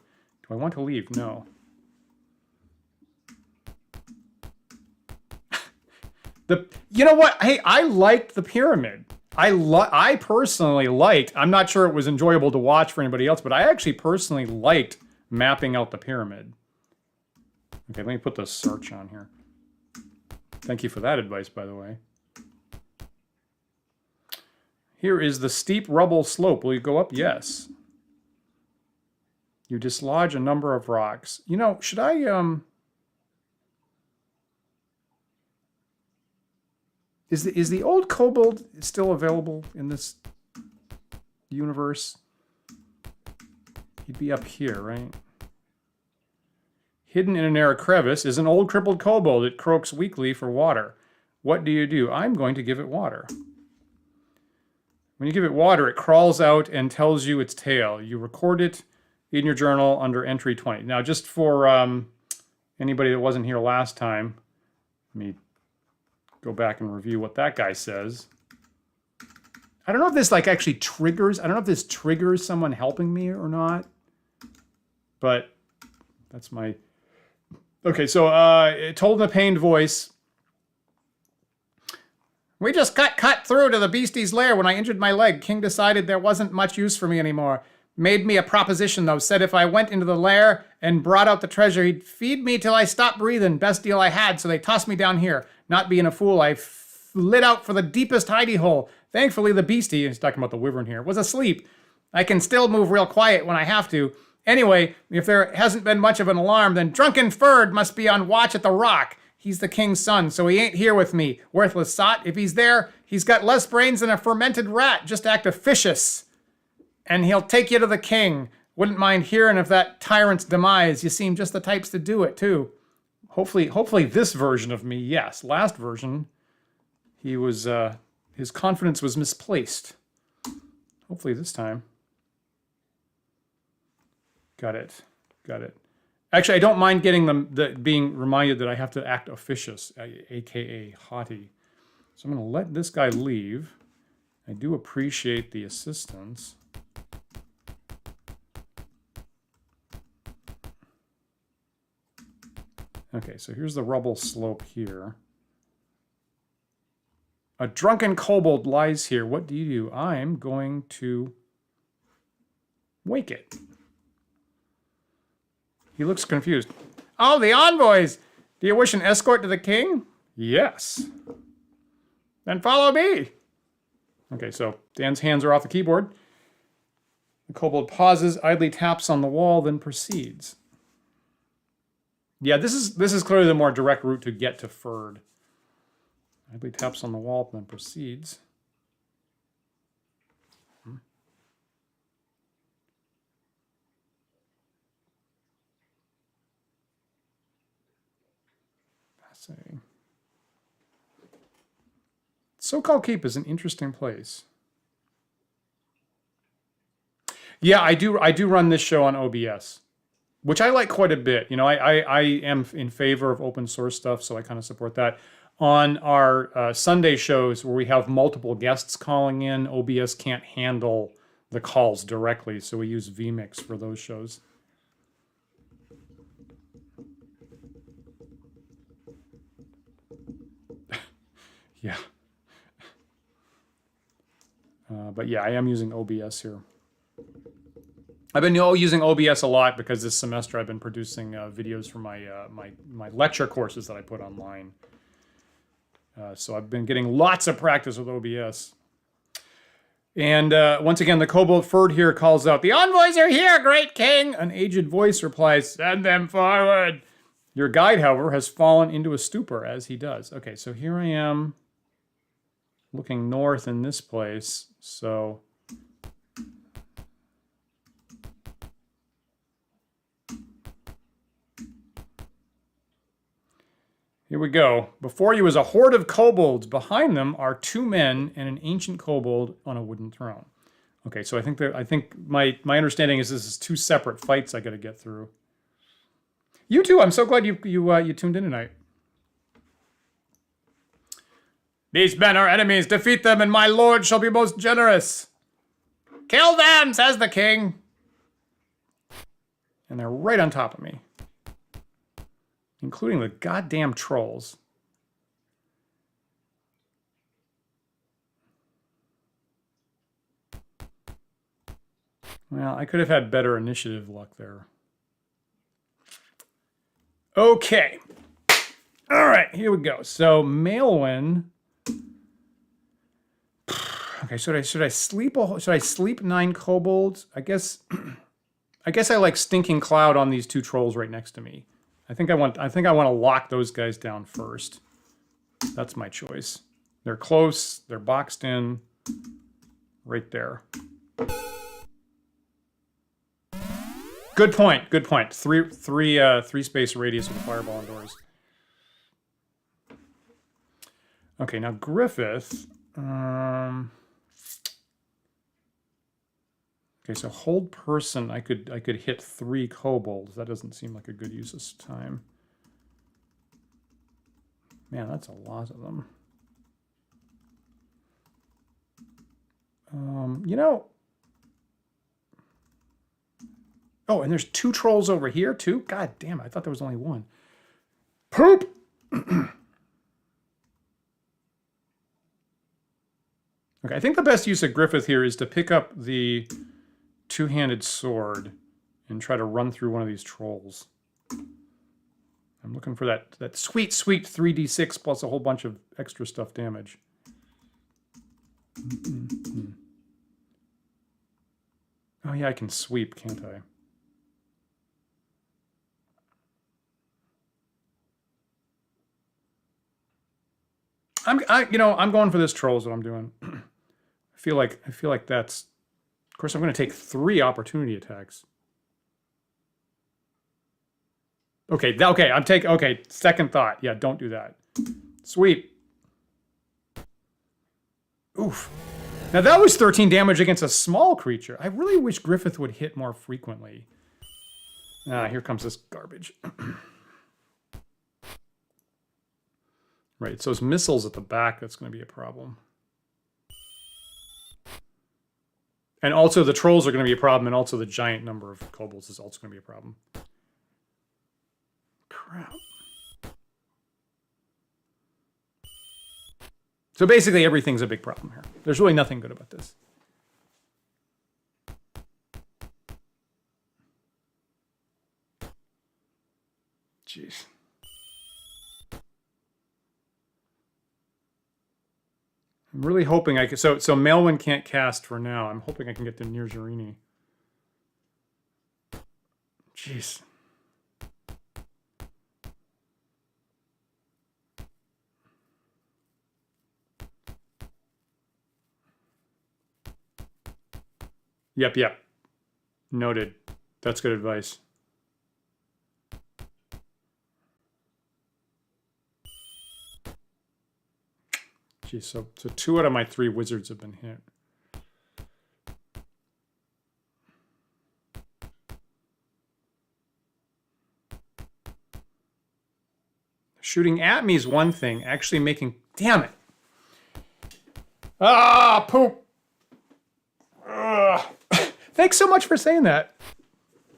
Do I want to leave? No. You know what? Hey, I liked the pyramid. I personally liked. I'm not sure it was enjoyable to watch for anybody else, but I actually personally liked mapping out the pyramid. Okay, let me put the search on here. Thank you for that advice, by the way. Here is the steep rubble slope. Will you go up? Yes. You dislodge a number of rocks. You know, should I... Is the old Kobold still available in this universe? He'd be up here, right? Hidden in a narrow crevice is an old crippled kobold. It croaks weakly for water. What do? I'm going to give it water. When you give it water, it crawls out and tells you its tale. You record it in your journal under entry 20. Now, just for anybody that wasn't here last time, let me go back and review what that guy says. I don't know if this like actually triggers. I don't know if this triggers someone helping me or not. But that's my... Okay, so told in a pained voice, We just got cut through to the beastie's lair when I injured my leg. King decided there wasn't much use for me anymore. Made me a proposition, though. Said if I went into the lair and brought out the treasure, he'd feed me till I stopped breathing. Best deal I had, so they tossed me down here. Not being a fool, I lit out for the deepest hidey hole. Thankfully, the beastie, he's talking about the wyvern here, was asleep. I can still move real quiet when I have to. Anyway, if there hasn't been much of an alarm, then Drunken Ferd must be on watch at the rock. He's the king's son, so he ain't here with me. Worthless sot. If he's there, he's got less brains than a fermented rat. Just act officious. And he'll take you to the king. Wouldn't mind hearing of that tyrant's demise. You seem just the types to do it, too. Hopefully this version of me, yes. Last version, he was, his confidence was misplaced. Hopefully this time. Got it. Actually, I don't mind getting being reminded that I have to act officious, aka haughty. So I'm going to let this guy leave. I do appreciate the assistance. Okay, so here's the rubble slope here. A drunken kobold lies here. What do you do? I'm going to wake it. He looks confused. Oh, the envoys! Do you wish an escort to the king? Yes. Then follow me. Okay, so Dan's hands are off the keyboard. The kobold pauses, idly taps on the wall, then proceeds. Yeah, this is clearly the more direct route to get to Ferd. Idly taps on the wall, then proceeds. Fascinating. So-called Keep is an interesting place. Yeah, I do run this show on OBS, which I like quite a bit. You know, I am in favor of open source stuff, so I kind of support that. On our Sunday shows where we have multiple guests calling in, OBS can't handle the calls directly, so we use vMix for those shows. Yeah. But yeah, I am using OBS here. I've been using OBS a lot because this semester I've been producing videos for my my lecture courses that I put online. So I've been getting lots of practice with OBS. And once again, the Kobold Ferd here calls out, "The envoys are here, great king!" An aged voice replies, "Send them forward!" Your guide, however, has fallen into a stupor as he does. Okay, so here I am looking north in this place. So here we go. Before you is a horde of kobolds. Behind them are two men and an ancient kobold on a wooden throne. Okay, so I think my understanding is this is two separate fights I got to get through. You too. I'm so glad you tuned in tonight. These men are enemies. Defeat them, and my lord shall be most generous. Kill them, says the king. And they're right on top of me, including the goddamn trolls. Well, I could have had better initiative luck there. Okay. All right, here we go. So Maelwyn. Okay, should I sleep 9 kobolds? I guess I like Stinking Cloud on these two trolls right next to me. I think I want to lock those guys down first. That's my choice. They're close. They're boxed in. Right there. Good point. Good point. Three space radius with a fireball indoors. Okay, now Griffith. Okay, so hold person. I could hit 3 kobolds. That doesn't seem like a good use of time. Man, that's a lot of them. You know. Oh, and there's 2 trolls over here too. God damn it! I thought there was only 1. Poop. Okay, I think the best use of Griffith here is to pick up the two-handed sword and try to run through one of these trolls. I'm looking for that sweet 3d6 plus a whole bunch of extra stuff damage. Oh yeah, I can sweep, can't I? I'm going for this troll is what I'm doing. I feel like that's. Of course, I'm going to take 3 opportunity attacks. Okay, okay. Second thought. Yeah, don't do that. Sweep. Oof. Now that was 13 damage against a small creature. I really wish Griffith would hit more frequently. Ah, here comes this garbage. Right, it's those missiles at the back that's going to be a problem. And also the trolls are going to be a problem, and also the giant number of kobolds is also going to be a problem. Crap. So basically everything's a big problem here. There's really nothing good about this. Jeez. I'm really hoping I can. So Melwyn can't cast for now. I'm hoping I can get to near Zarini. Jeez. Yep. Noted. That's good advice. Geez, so 2 out of my 3 wizards have been hit. Shooting at me is one thing. Actually making... Damn it. Ah, poop. Ugh. Thanks so much for saying that.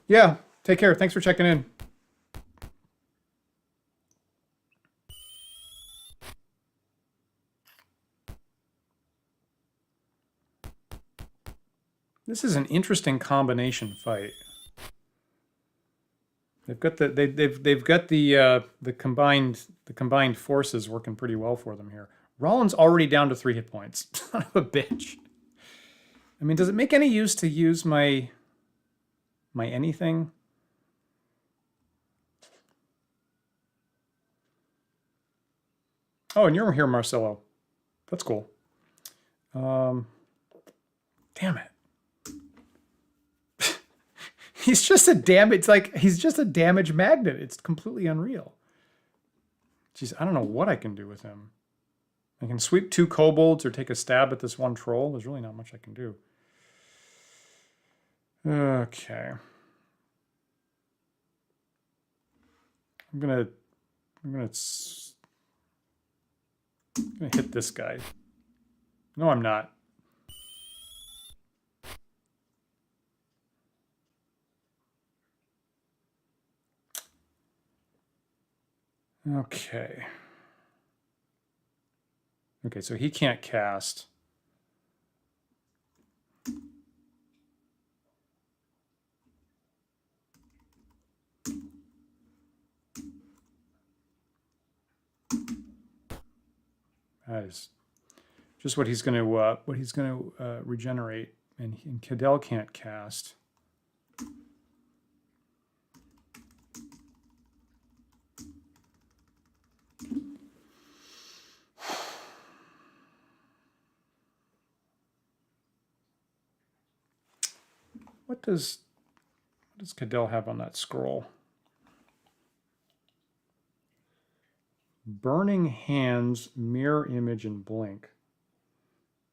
Yeah, take care. Thanks for checking in. This is an interesting combination fight. They've got the combined forces working pretty well for them here. Rollins already down to 3 hit points. Son of a bitch. I mean, does it make any use to use my anything? Oh, and you're here, Marcelo. That's cool. Damn it. He's just a he's just a damage magnet. It's completely unreal. Jeez, I don't know what I can do with him. I can sweep 2 kobolds or take a stab at this one troll. There's really not much I can do. Okay. I'm gonna hit this guy. No, I'm not. Okay. Okay, so he can't cast. That is just what he's going to regenerate, and Cadell can't cast. What does Cadell have on that scroll? Burning Hands, Mirror Image, and Blink.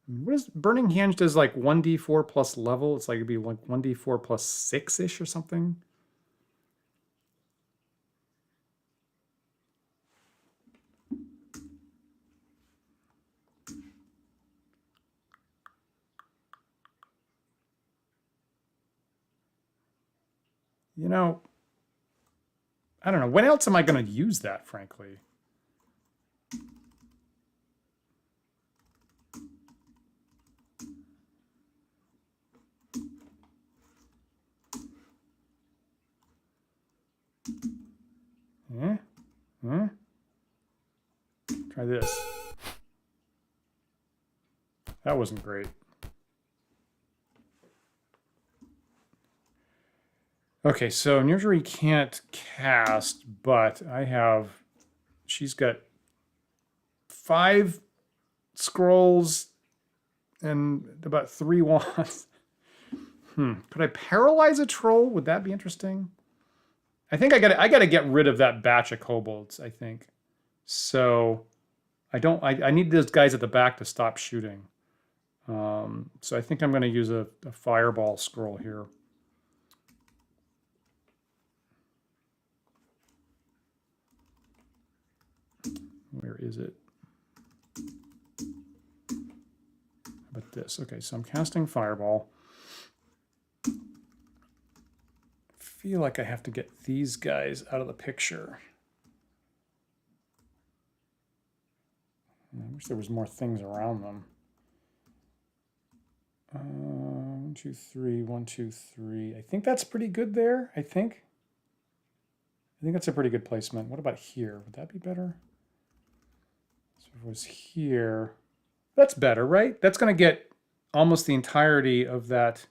What is Burning Hands? Does like 1d4 plus level? It's like it'd be like 1d4 plus 6-ish or something. You know, I don't know. When else am I going to use that, frankly? Try this. That wasn't great. Okay, so Nursery can't cast, but I have... She's got 5 scrolls and about 3 wands. Could I paralyze a troll? Would that be interesting? I think I gotta get rid of that batch of kobolds, I think. So I need those guys at the back to stop shooting. So I think I'm gonna use a fireball scroll here. Where is it? How about this? Okay, so I'm casting fireball. Feel like I have to get these guys out of the picture. I wish there was more things around them. 1, 2, 3, 1, 2, 3. I think that's pretty good there. I think that's a pretty good placement. What about here? Would that be better? So if it was here, that's better, right? That's going to get almost the entirety of that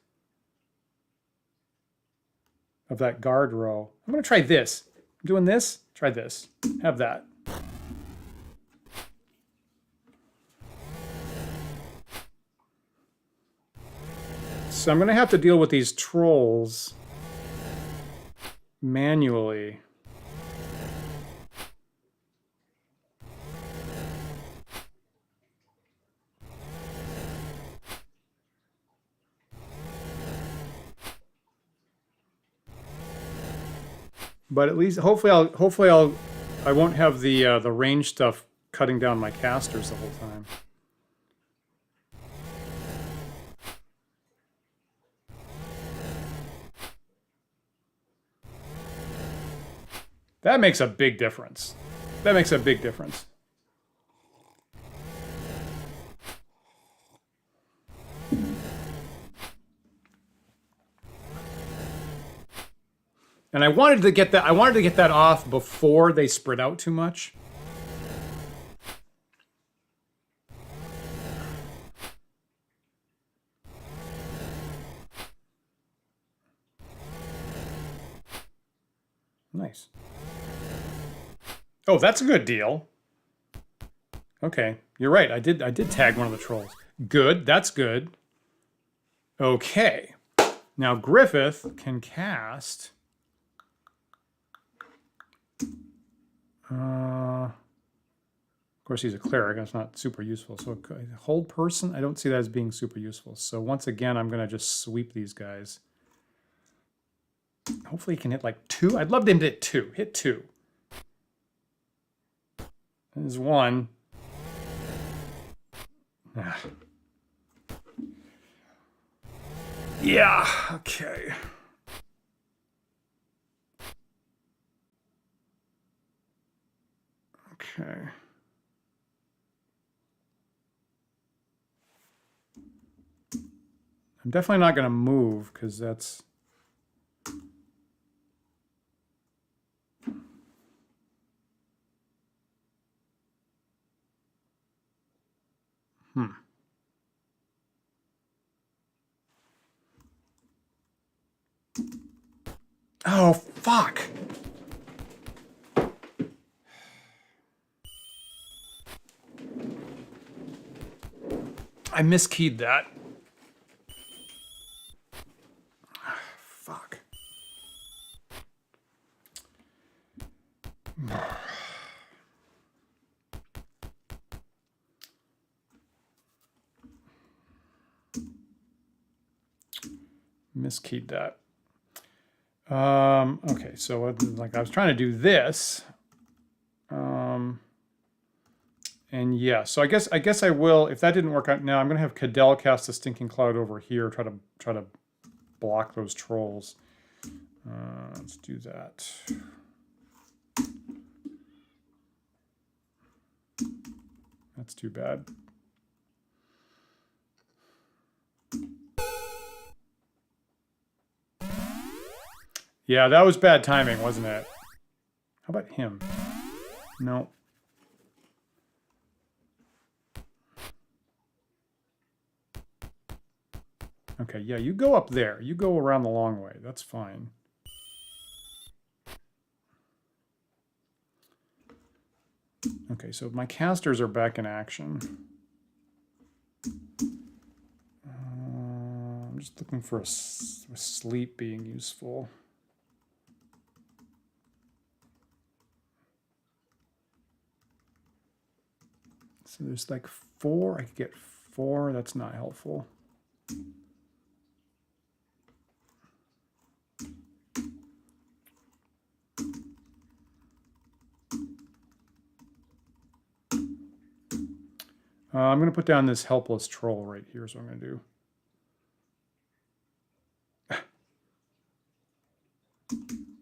guard row. I'm going to try this. I'm doing this. Try this. Have that. So I'm going to have to deal with these trolls manually. But at least, hopefully I won't have the range stuff cutting down my casters the whole time. That makes a big difference. That makes a big difference. And I wanted to get that off before they spread out too much. Nice. Oh, that's a good deal. Okay, you're right. I did tag one of the trolls. Good, that's good. Okay. Now Griffith can cast of course, he's a cleric. That's not super useful. So hold person, I don't see that as being super useful. So once again, I'm going to just sweep these guys. Hopefully he can hit like 2. I'd love him to hit 2. Hit 2. There's 1. Ah. Yeah, okay. Okay. I'm definitely not going to move because that's... Oh, fuck. I miskeyed that. Fuck. Miskeyed that. Okay, so like I was trying to do this. And yeah, so I guess I will, if that didn't work out now, I'm gonna have Cadell cast a Stinking Cloud over here, try to block those trolls. Let's do that. That's too bad. Yeah, that was bad timing, wasn't it? How about him? No. Okay, yeah, you go up there. You go around the long way. That's fine. Okay, so my casters are back in action. I'm just looking for a sleep being useful. So there's like 4. I could get 4. That's not helpful. I'm going to put down this helpless troll right here, is what I'm going to do.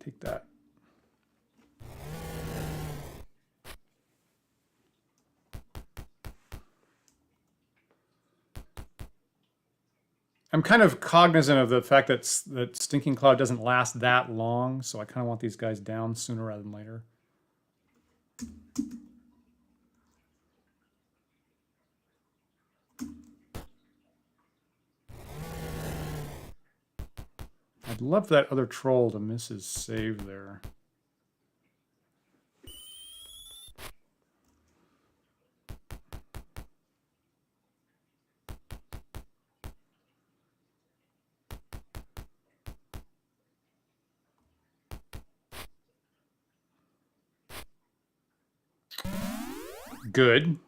Take that. I'm kind of cognizant of the fact that Stinking Cloud doesn't last that long, so I kind of want these guys down sooner rather than later. I'd love that other troll to miss his save there. Good.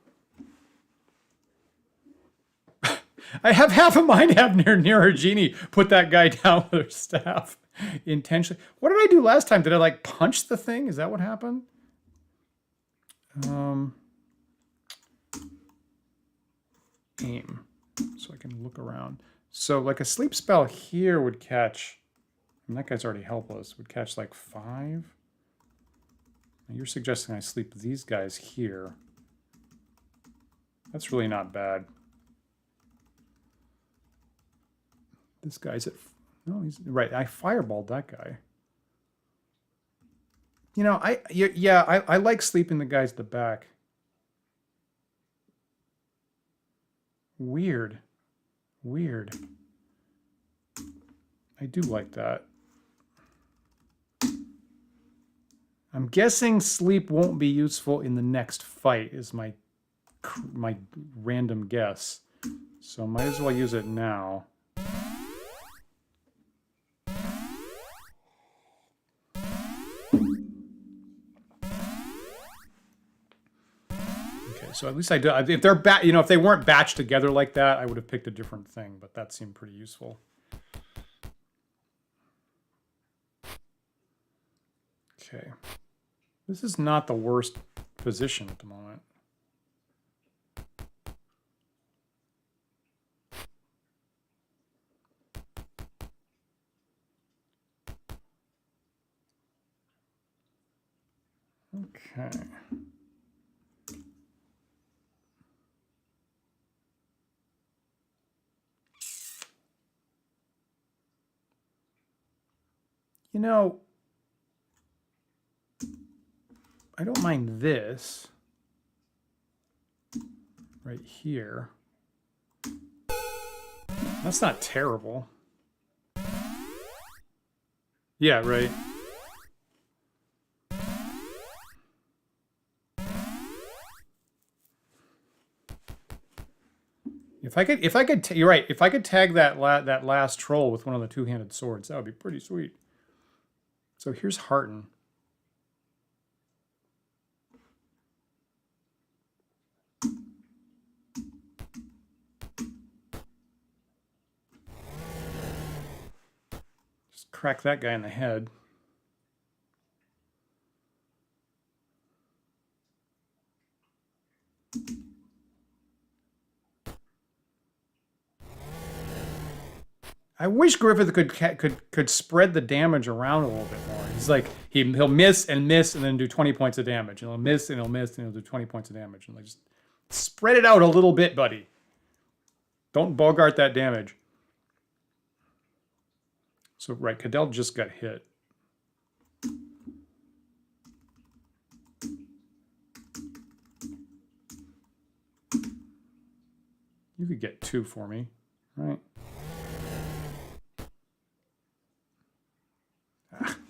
I have half a mind have near her genie put that guy down with her staff intentionally. What did I do last time? Did I like punch the thing? Is that what happened? Aim, so I can look around. So like a sleep spell here would catch, and that guy's already helpless, would catch like 5. Now you're suggesting I sleep these guys here. That's really not bad. This guy's at, no, he's right. I fireballed that guy. You know, I like sleeping the guys at the back. Weird. Weird. I do like that. I'm guessing sleep won't be useful in the next fight is my random guess. So might as well use it now. So at least I do. If they're if they weren't batched together like that, I would have picked a different thing. But that seemed pretty useful. Okay, this is not the worst position at the moment. Okay. You know, I don't mind this right here. That's not terrible. Yeah, right. If I could, you're right. If I could tag that last troll with one of the two-handed swords, that would be pretty sweet. So here's Hearten. Just crack that guy in the head. I wish Griffith could spread the damage around a little bit more. He's like he'll miss and then do 20 points of damage, and he'll miss and he'll miss and he'll do 20 points of damage, and like just spread it out a little bit, buddy. Don't bogart that damage. So right, Cadell just got hit. You could get 2 for me, right?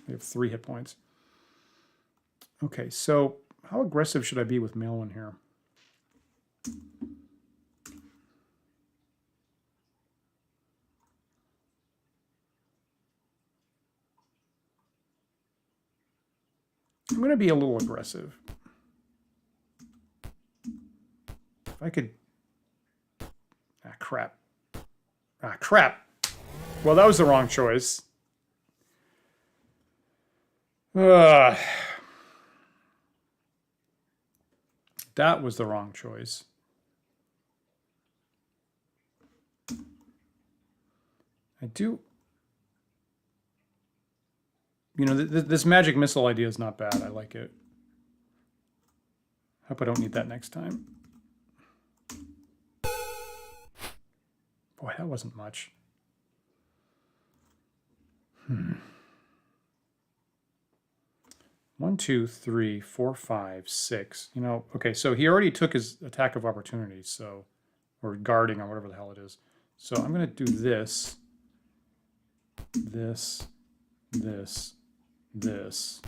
They have 3 hit points. Okay, so how aggressive should I be with Malwyn here? I'm going to be a little aggressive. If I could... Ah, crap. Ah, crap. Well, that was the wrong choice. That was the wrong choice. I do... You know, this magic missile idea is not bad. I like it. Hope I don't need that next time. Boy, that wasn't much. 1, 2, 3, 4, 5, 6. You know, okay, so he already took his attack of opportunity, so, or guarding, or whatever the hell it is. So I'm going to do this, this, this, this.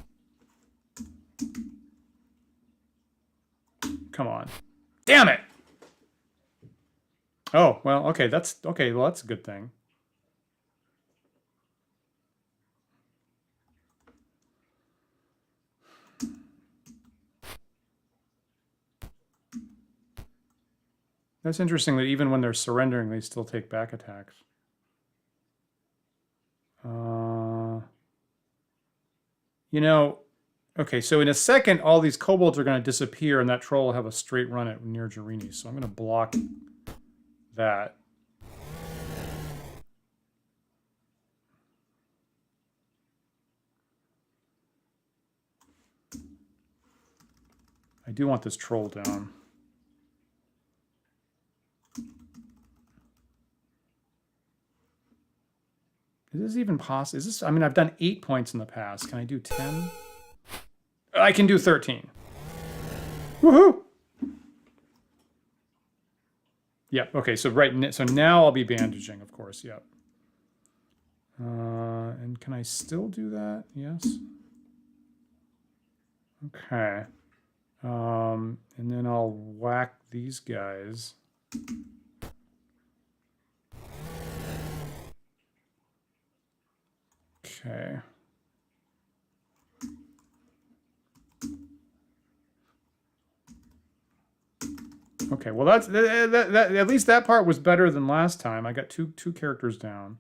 Come on. Damn it! Oh, well, okay, that's, okay, well, that's a good thing. That's interesting that even when they're surrendering, they still take back attacks. You know, okay, so in a second, all these kobolds are going to disappear, and that troll will have a straight run at near Jerini. So I'm going to block that. I do want this troll down. Is this even possible? Is this, I mean, I've done 8 points in the past. Can I do 10? I can do 13. Woohoo! Yeah, okay, so so now I'll be bandaging, of course, yep. And can I still do that? Yes. Okay. And then I'll whack these guys. Okay. Okay, well that's at least that part was better than last time. I got two characters down.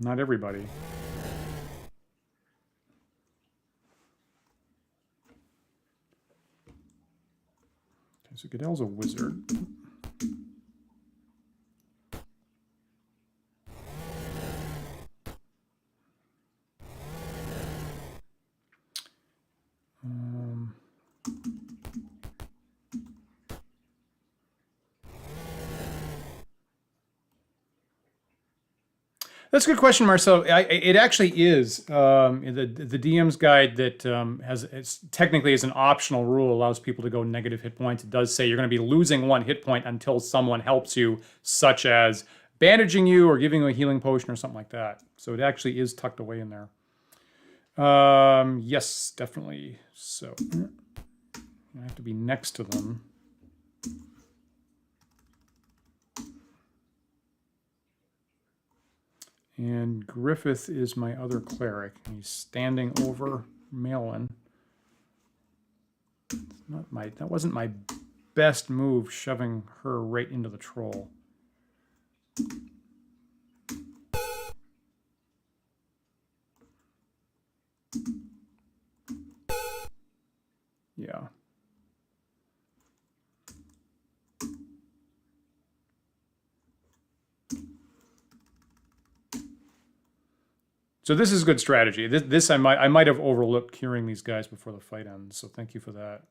Not everybody. Okay, so Goodell's a wizard. That's a good question, Marcel. It actually is. The DM's guide that technically is an optional rule, allows people to go negative hit points. It does say you're going to be losing 1 hit point until someone helps you, such as bandaging you or giving you a healing potion or something like that. So it actually is tucked away in there. Yes, definitely. So I have to be next to them. And Griffith is my other cleric. He's standing over Malin. That wasn't my best move, shoving her right into the troll. Yeah. So this is good strategy. This I might have overlooked curing these guys before the fight ends. So thank you for that.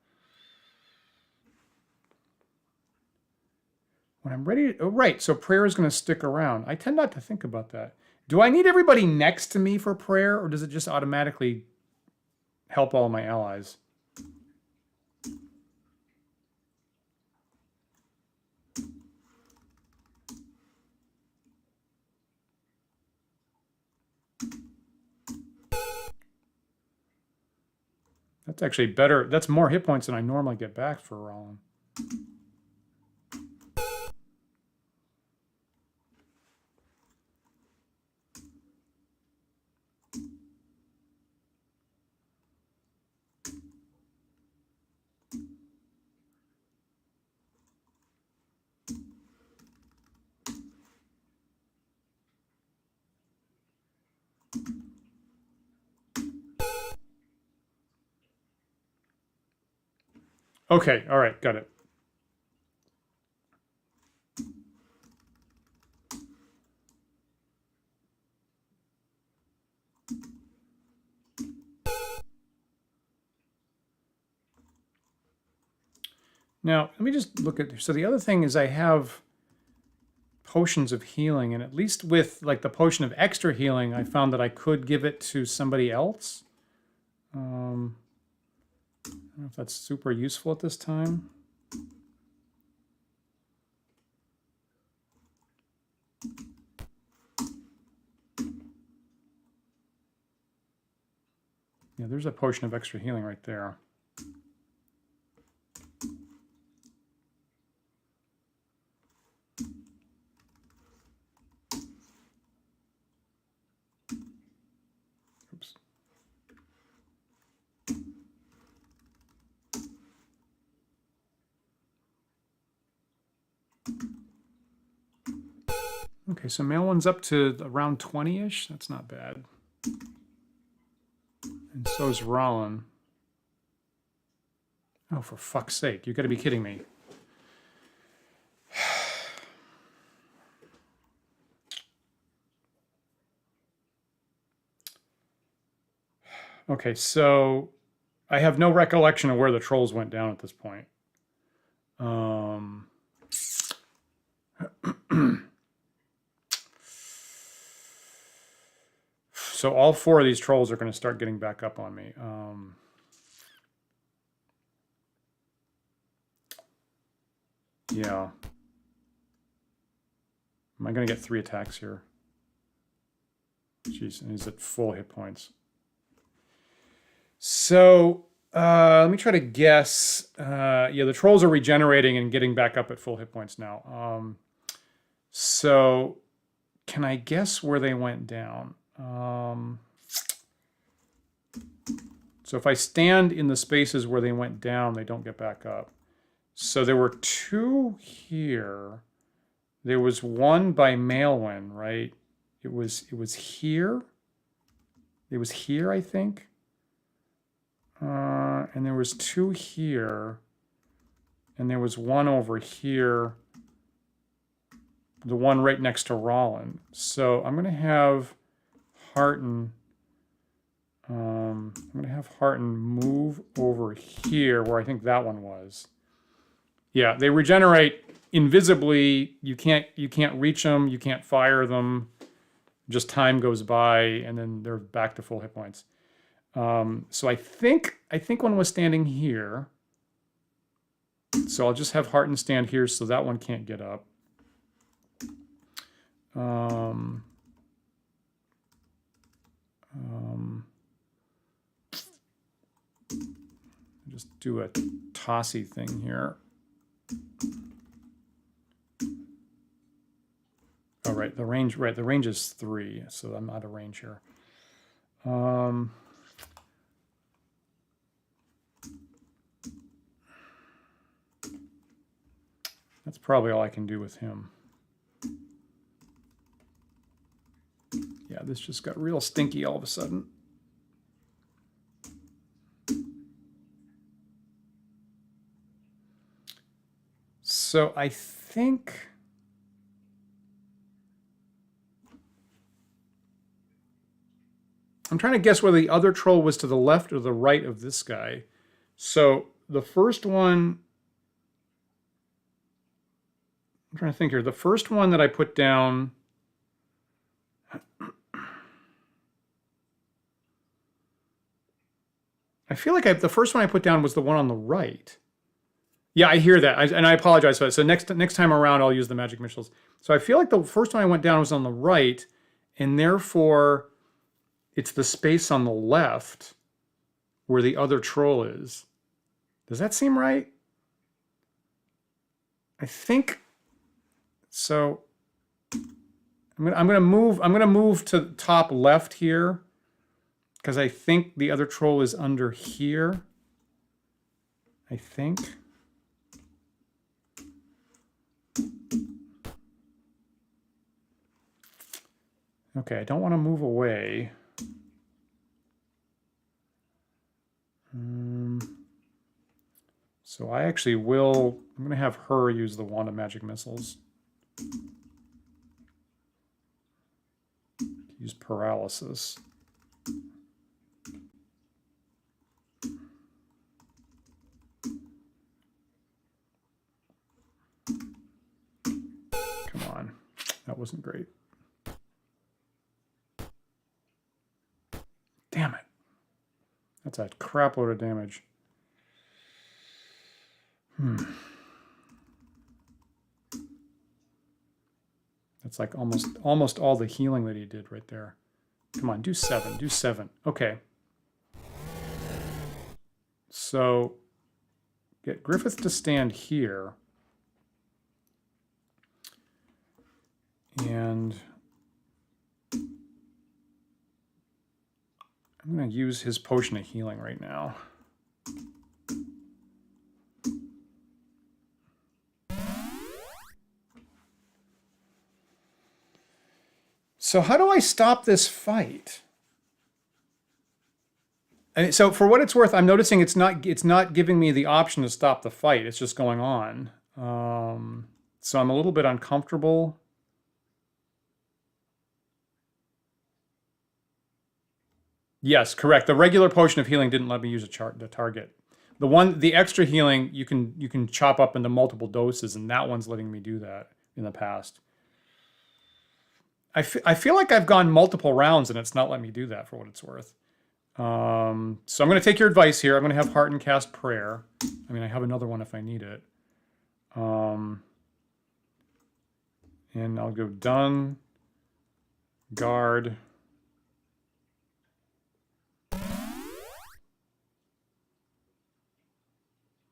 When I'm ready to, oh right, so prayer is going to stick around. I tend not to think about that. Do I need everybody next to me for prayer, or does it just automatically help all my allies? That's actually better. That's more hit points than I normally get back for Rollin. Okay, all right, got it. Now, let me just look at, so the other thing is I have potions of healing, and at least with like the potion of extra healing, I found that I could give it to somebody else. I don't know if that's super useful at this time. Yeah, there's a potion of extra healing right there. Oops. Okay, so male one's up to around 20-ish. That's not bad. And so's Rollin. Oh, for fuck's sake. You gotta be kidding me. Okay, so I have no recollection of where the trolls went down at this point. So all 4 of these trolls are going to start getting back up on me. Yeah. Am I going to get 3 attacks here? Jeez, and he's at full hit points. So let me try to guess. Yeah, the trolls are regenerating and getting back up at full hit points now. So can I guess where they went down? So if I stand in the spaces where they went down, they don't get back up. So there were 2 here. There was 1 by Maelwyn, right? It was here. It was here, I think. And there was 2 here. And there was 1 over here. The one right next to Rollin. So I'm going to have Hearten. I'm going to have Hearten move over here where I think that one was. Yeah, they regenerate invisibly. You can't reach them. You can't fire them. Just time goes by, and then they're back to full hit points. So I think one was standing here. So I'll just have Hearten stand here so that one can't get up. Just do a tossy thing here. Oh, right, the range is 3, so I'm out of range here. That's probably all I can do with him. Yeah, this just got real stinky all of a sudden. So I think I'm trying to guess whether the other troll was to the left or the right of this guy. So the first one, I'm trying to think here. The first one that I put down, I feel like the first one I put down was the one on the right. Yeah, I hear that, and I apologize for that. So next time around, I'll use the magic missiles. So I feel like the first one I went down was on the right, and therefore it's the space on the left where the other troll is. Does that seem right? I think so. I'm gonna move to the top left here because I think the other troll is under here. I think. Okay, I don't want to move away. So I actually will, I'm going to have her use the Wand of Magic Missiles. Use paralysis. Come on, that wasn't great. Damn it. That's a crap load of damage. That's like almost all the healing that he did right there. Come on, do 7, do 7. Okay. So get Griffith to stand here. And I'm going to use his potion of healing right now. So how do I stop this fight? And so for what it's worth, I'm noticing it's not giving me the option to stop the fight. It's just going on. So I'm a little bit uncomfortable. Yes, correct. The regular potion of healing didn't let me use the target. The extra healing you can chop up into multiple doses, and that one's letting me do that in the past. I feel like I've gone multiple rounds and it's not letting me do that for what it's worth. So I'm going to take your advice here. I'm going to have Heart and cast Prayer. I mean, I have another one if I need it. And I'll go done, guard.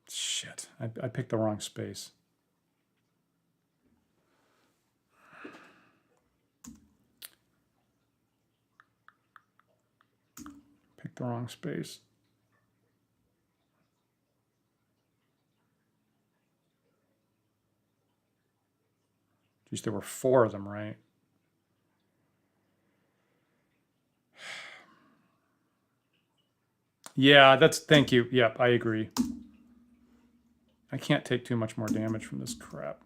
Shit, I picked the wrong space. Picked the wrong space. Geez, there were 4 of them, right? Yeah, thank you. Yep, I agree. I can't take too much more damage from this crap.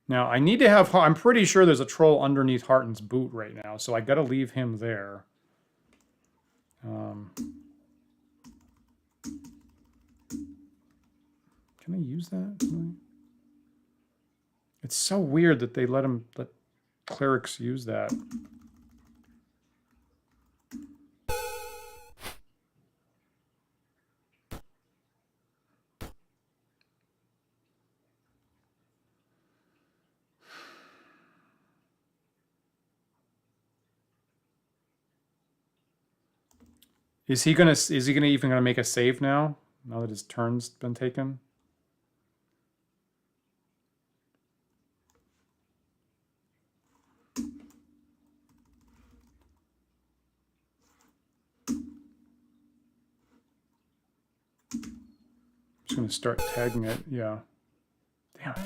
Now, I need to have... I'm pretty sure there's a troll underneath Harton's boot right now, so I got to leave him there. Can I use that? It's so weird that they let clerics use that. Is he even gonna make a save now? Now that his turn's been taken? I'm just gonna start tagging it, yeah. Damn it.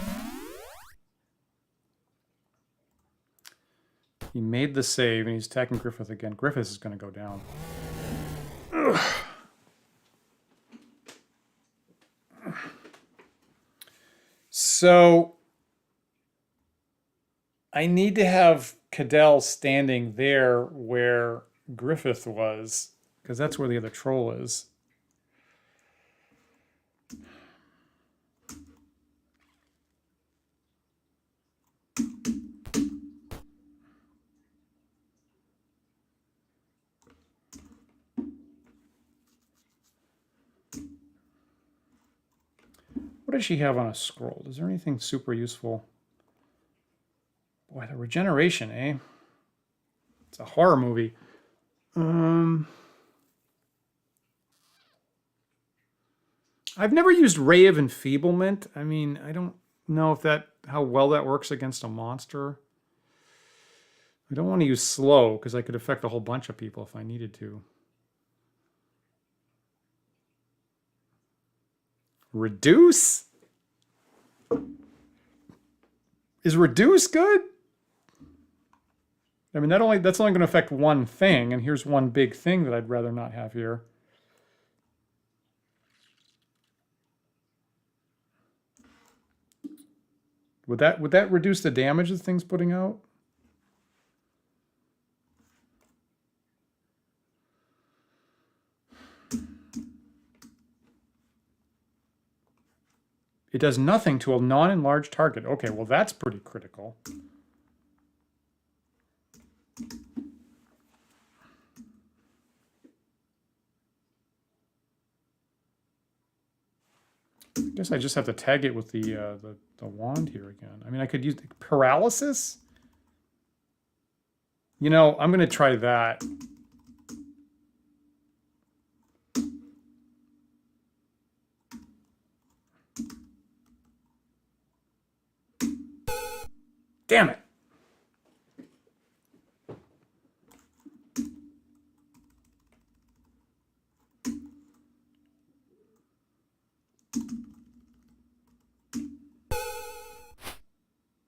He made the save and he's attacking Griffith again. Griffith is gonna go down. Ugh. So I need to have Cadell standing there where Griffith was, because that's where the other troll is. What does she have on a scroll? Is there anything super useful? Boy, the regeneration, eh? It's a horror movie. I've never used Ray of Enfeeblement. I mean, I don't know if how well that works against a monster. I don't want to use slow because I could affect a whole bunch of people if I needed to. Reduce? Is reduce good? I mean, that's only going to affect one thing, and here's one big thing that I'd rather not have here. Would that reduce the damage the thing's putting out? It does nothing to a non-enlarged target. Okay, well that's pretty critical. I guess I just have to tag it with the wand here again. I mean, I could use paralysis. You know, I'm going to try that. Damn it.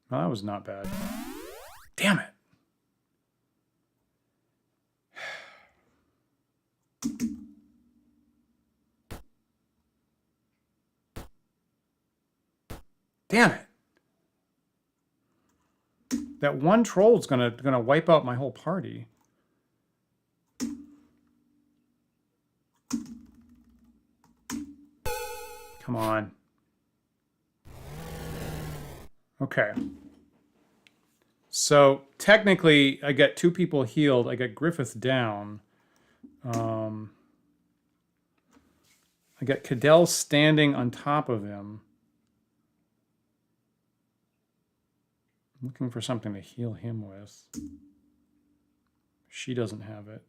Well, that was not bad. Damn it. Damn it. That one troll's gonna wipe out my whole party. Come on. Okay. So technically, I get 2 people healed. I get Griffith down. I get Cadell standing on top of him. I'm looking for something to heal him with. She doesn't have it.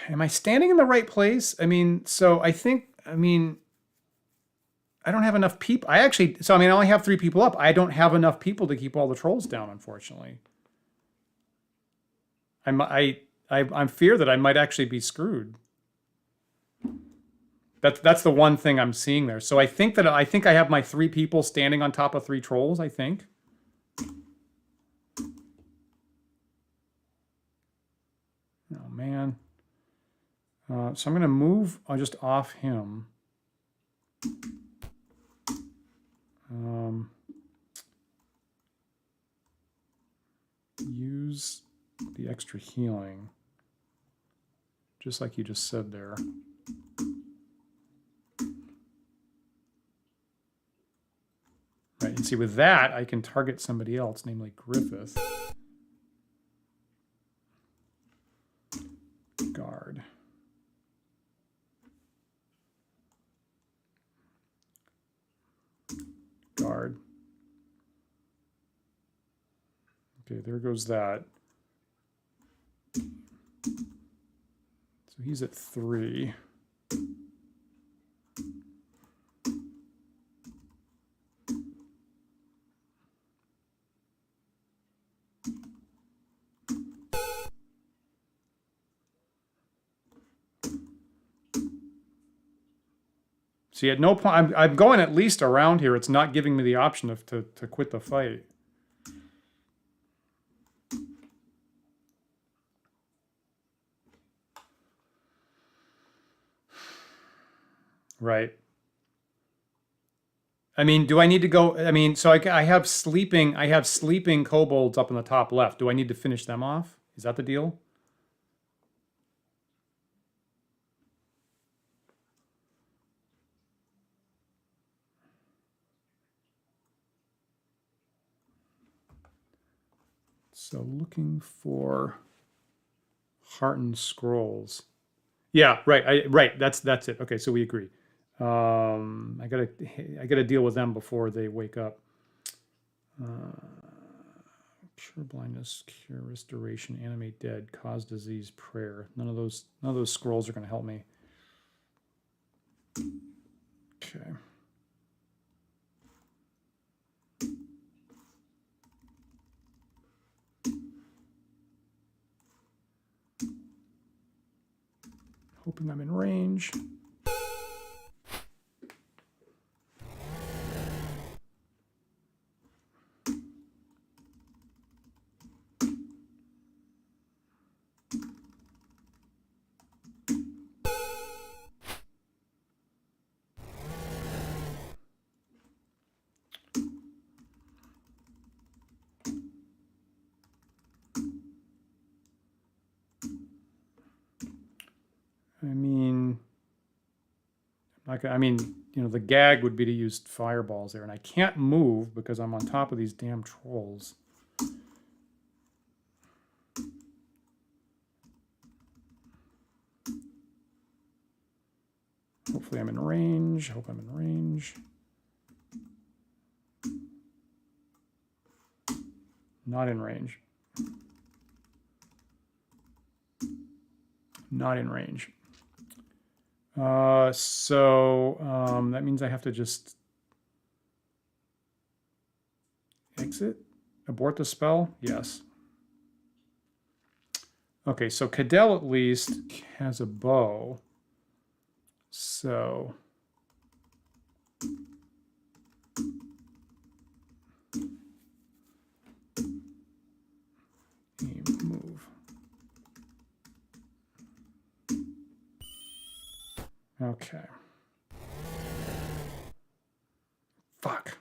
Am I standing in the right place? I mean, so I mean, I don't have enough people. I only have 3 people up. I don't have enough people to keep all the trolls down, unfortunately. I'm fear that I might actually be screwed. That's the one thing I'm seeing there. So I think I have my 3 people standing on top of 3 trolls, I think. Oh man. So I'm going to move just off him. Use the extra healing, just like you just said there. Right, and see, with that, I can target somebody else, namely Griffith. Guard. Guard. Okay, there goes that. So he's at 3. See, at no point, I'm going at least around here. It's not giving me the option to quit the fight. Right. I mean, do I need to go? I mean, so I have sleeping kobolds up in the top left. Do I need to finish them off? Is that the deal? So looking for heartened scrolls. Yeah, right. Right. That's it. Okay, so we agree. I gotta deal with them before they wake up. Cure blindness, cure restoration, animate dead, cause disease, prayer. None of those scrolls are going to help me. Okay. Hoping I'm in range. I mean, you know, the gag would be to use fireballs there, and I can't move because I'm on top of these damn trolls. Hopefully I'm in range. Hope I'm in range. Not in range. Not in range. That means I have to just exit? Abort the spell? Yes. Okay, so Cadell at least has a bow. So move. Okay. Fuck.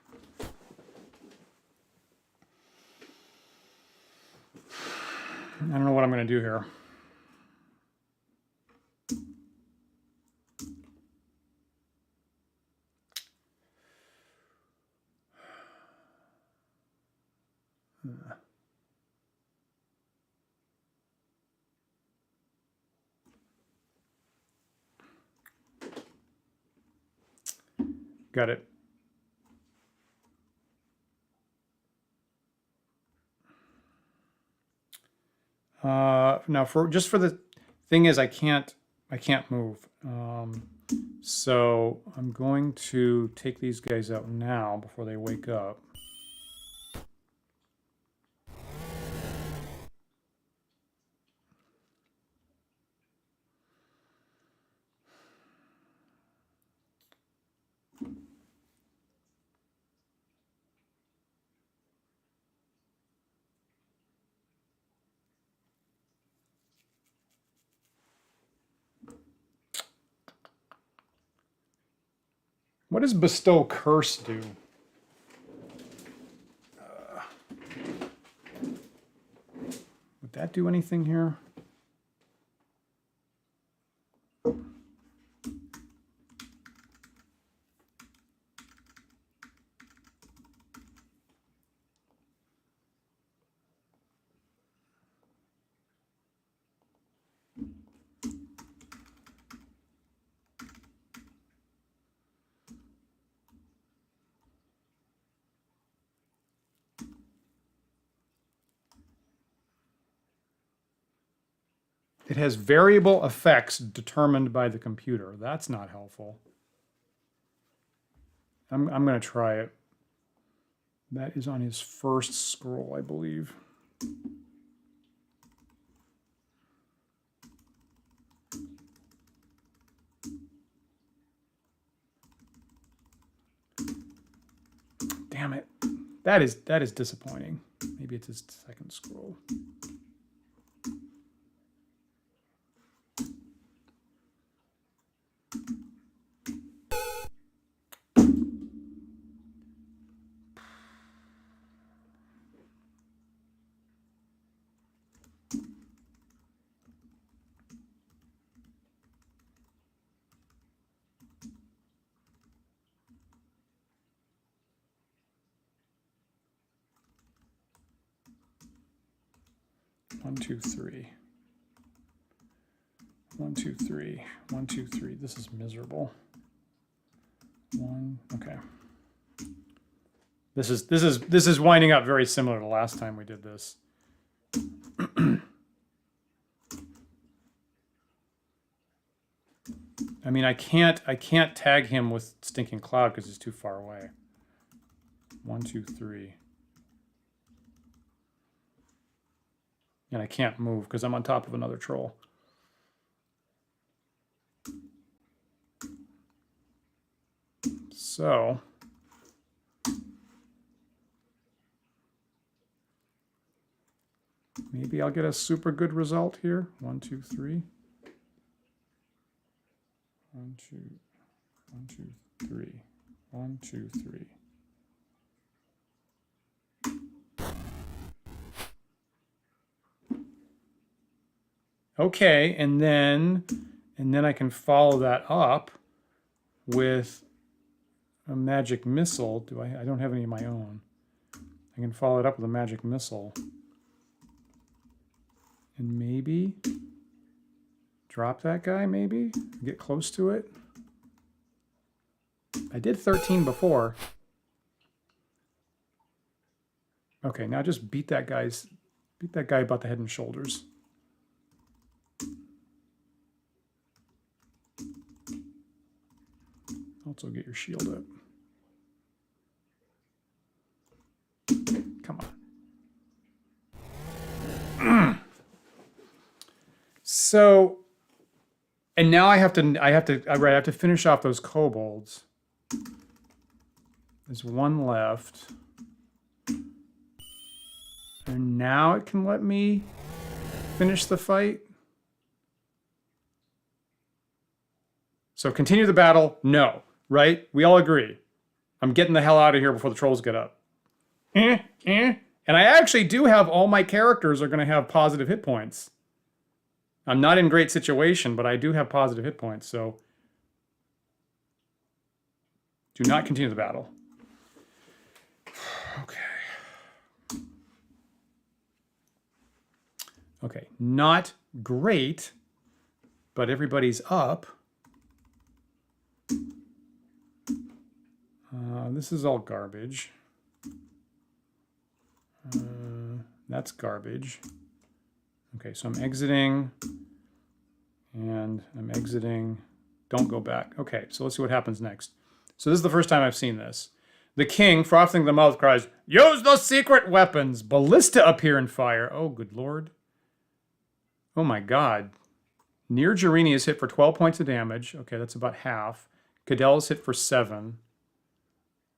I don't know what I'm going to do here. Got it. Now, for the thing is, I can't move. So I'm going to take these guys out now before they wake up. What does Bestow Curse do? Would that do anything here? It has variable effects determined by the computer. That's not helpful. I'm going to try it. That is on his first scroll, I believe. Damn it. That is disappointing. Maybe it's his second scroll. One, two, three. 1, 2, 3. 1, 2, 3. This is miserable. 1. Okay. This is winding up very similar to last time we did this. I mean, I can't tag him with Stinking Cloud because he's too far away. 1, 2, 3. And I can't move because I'm on top of another troll. So maybe I'll get a super good result here. 1, 2, 3. 1, 2, 1, 2, 3. 1, 2, 3. Okay, and then I can follow that up with a magic missile. I don't have any of my own. I can follow it up with a magic missile. And maybe drop that guy, maybe? Get close to it. I did 13 before. Okay, now just beat that guy about the head and shoulders. Also get your shield up. Come on. So, and now I have to finish off those kobolds. There's one left. And now it can let me finish the fight. So continue the battle, no, right? We all agree. I'm getting the hell out of here before the trolls get up. And I actually do have all my characters are going to have positive hit points. I'm not in great situation, but I do have positive hit points, so do not continue the battle. Okay. Okay, not great, but everybody's up. This is all garbage. That's garbage. Okay, so I'm exiting, and I'm exiting. Don't go back. Okay, so let's see what happens next. So this is the first time I've seen this. The king, frothing the mouth, cries, "Use the secret weapons! Ballista appear and fire." Oh, good lord. Oh my god. Near Jarini is hit for 12 points of damage. Okay, that's about half. Cadell is hit for 7.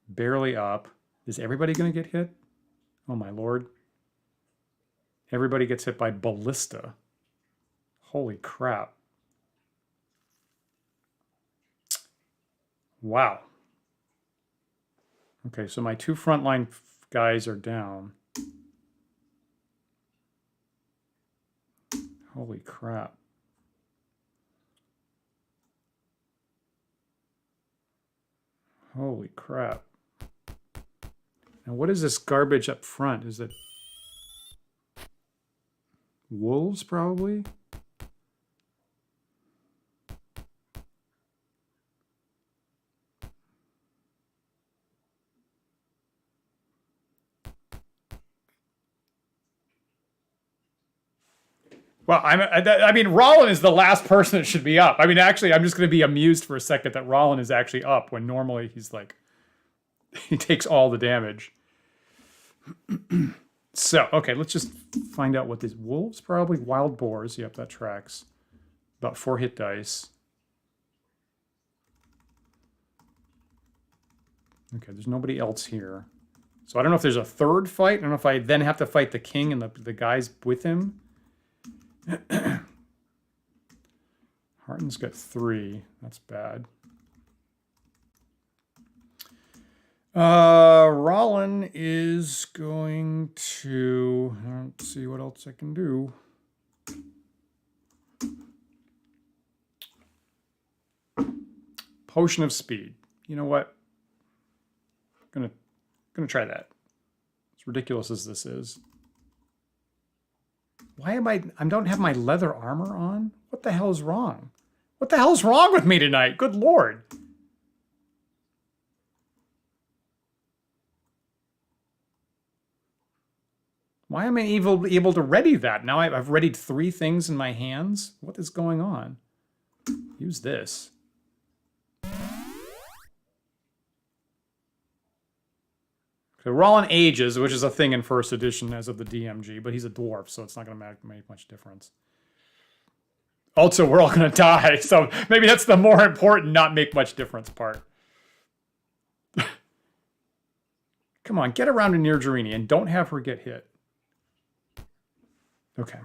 Barely up. Is everybody going to get hit? Oh my lord. Everybody gets hit by ballista. Holy crap. Wow. Okay, so my 2 frontline guys are down. Holy crap. Holy crap. Now what is this garbage up front? Is it wolves, probably? Well, I mean, Rollin is the last person that should be up. I mean, actually, I'm just going to be amused for a second that Rollin is actually up when normally he's like, he takes all the damage. So, okay, let's just find out what these wolves, probably wild boars. Yep, that tracks. About 4 hit dice. Okay, there's nobody else here. So I don't know if there's a third fight. I don't know if I then have to fight the king and the guys with him. Harton's got 3. That's bad. Rollin is going to... Let's see what else I can do. Potion of Speed. You know what? Gonna try that. As ridiculous as this is. Why am I don't have my leather armor on? What the hell is wrong? What the hell's wrong with me tonight? Good lord. Why am I able to ready that? Now I've readied 3 things in my hands? What is going on? Use this. So we're all in ages, which is a thing in first edition as of the DMG, but he's a dwarf, so it's not going to make much difference. Also, we're all going to die, so maybe that's the more important not make much difference part. Come on, get around to Nirjarini and don't have her get hit. Okay.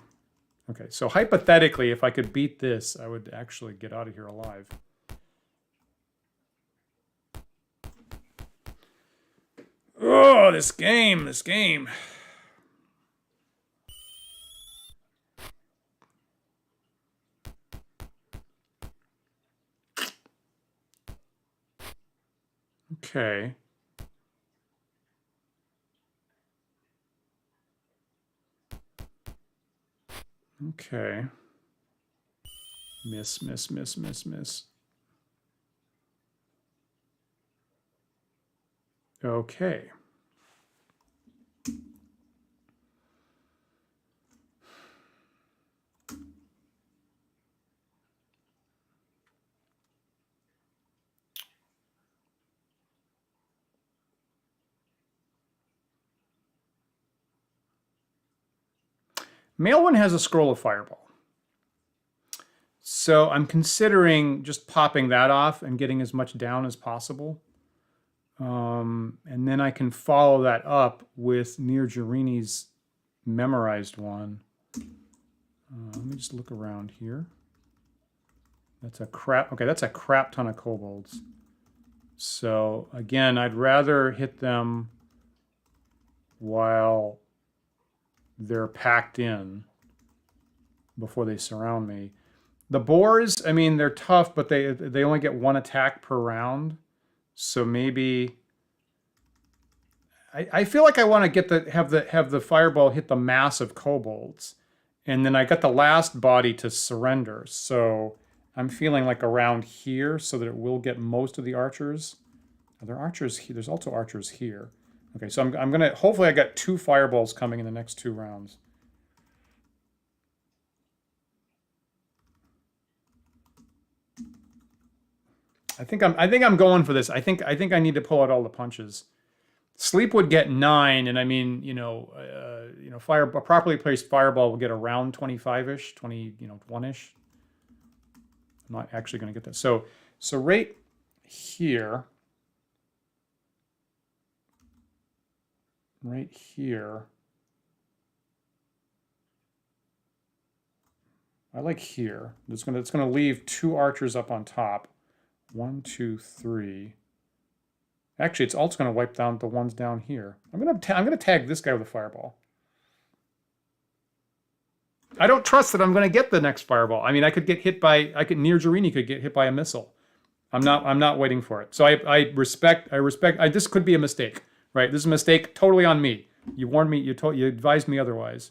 Okay, so hypothetically, if I could beat this, I would actually get out of here alive. Oh, this game. Okay. Okay. Miss. Okay. Maelwyn has a scroll of fireball. So I'm considering just popping that off and getting as much down as possible. And then I can follow that up with Nirjarini's memorized one. Let me just look around here. That's a crap. Okay, that's a crap ton of kobolds. So again, I'd rather hit them while they're packed in before they surround me. The boars, I mean, they're tough, but they only get 1 attack per round. So maybe I feel like I want to have the fireball hit the mass of kobolds, and then I got the last body to surrender. So I'm feeling like around here, so that it will get most of the archers. Are there archers here? There's also archers here. Okay, so I'm gonna hopefully I got 2 fireballs coming in the next 2 rounds. I think I'm going for this. I think I need to pull out all the punches. Sleep would get 9, and I mean, a properly placed fireball will get around 25-ish, 1-ish. I'm not actually going to get that. So right here, I like here. It's gonna leave 2 archers up on top. 1, 2, 3. Actually, it's also going to wipe down the ones down here. I'm gonna tag this guy with a fireball. I don't trust that I'm going to get the next fireball. I mean, Nirjarini could get hit by a missile. I'm not waiting for it. So I respect. This could be a mistake, right? This is a mistake totally on me. You warned me. You advised me otherwise.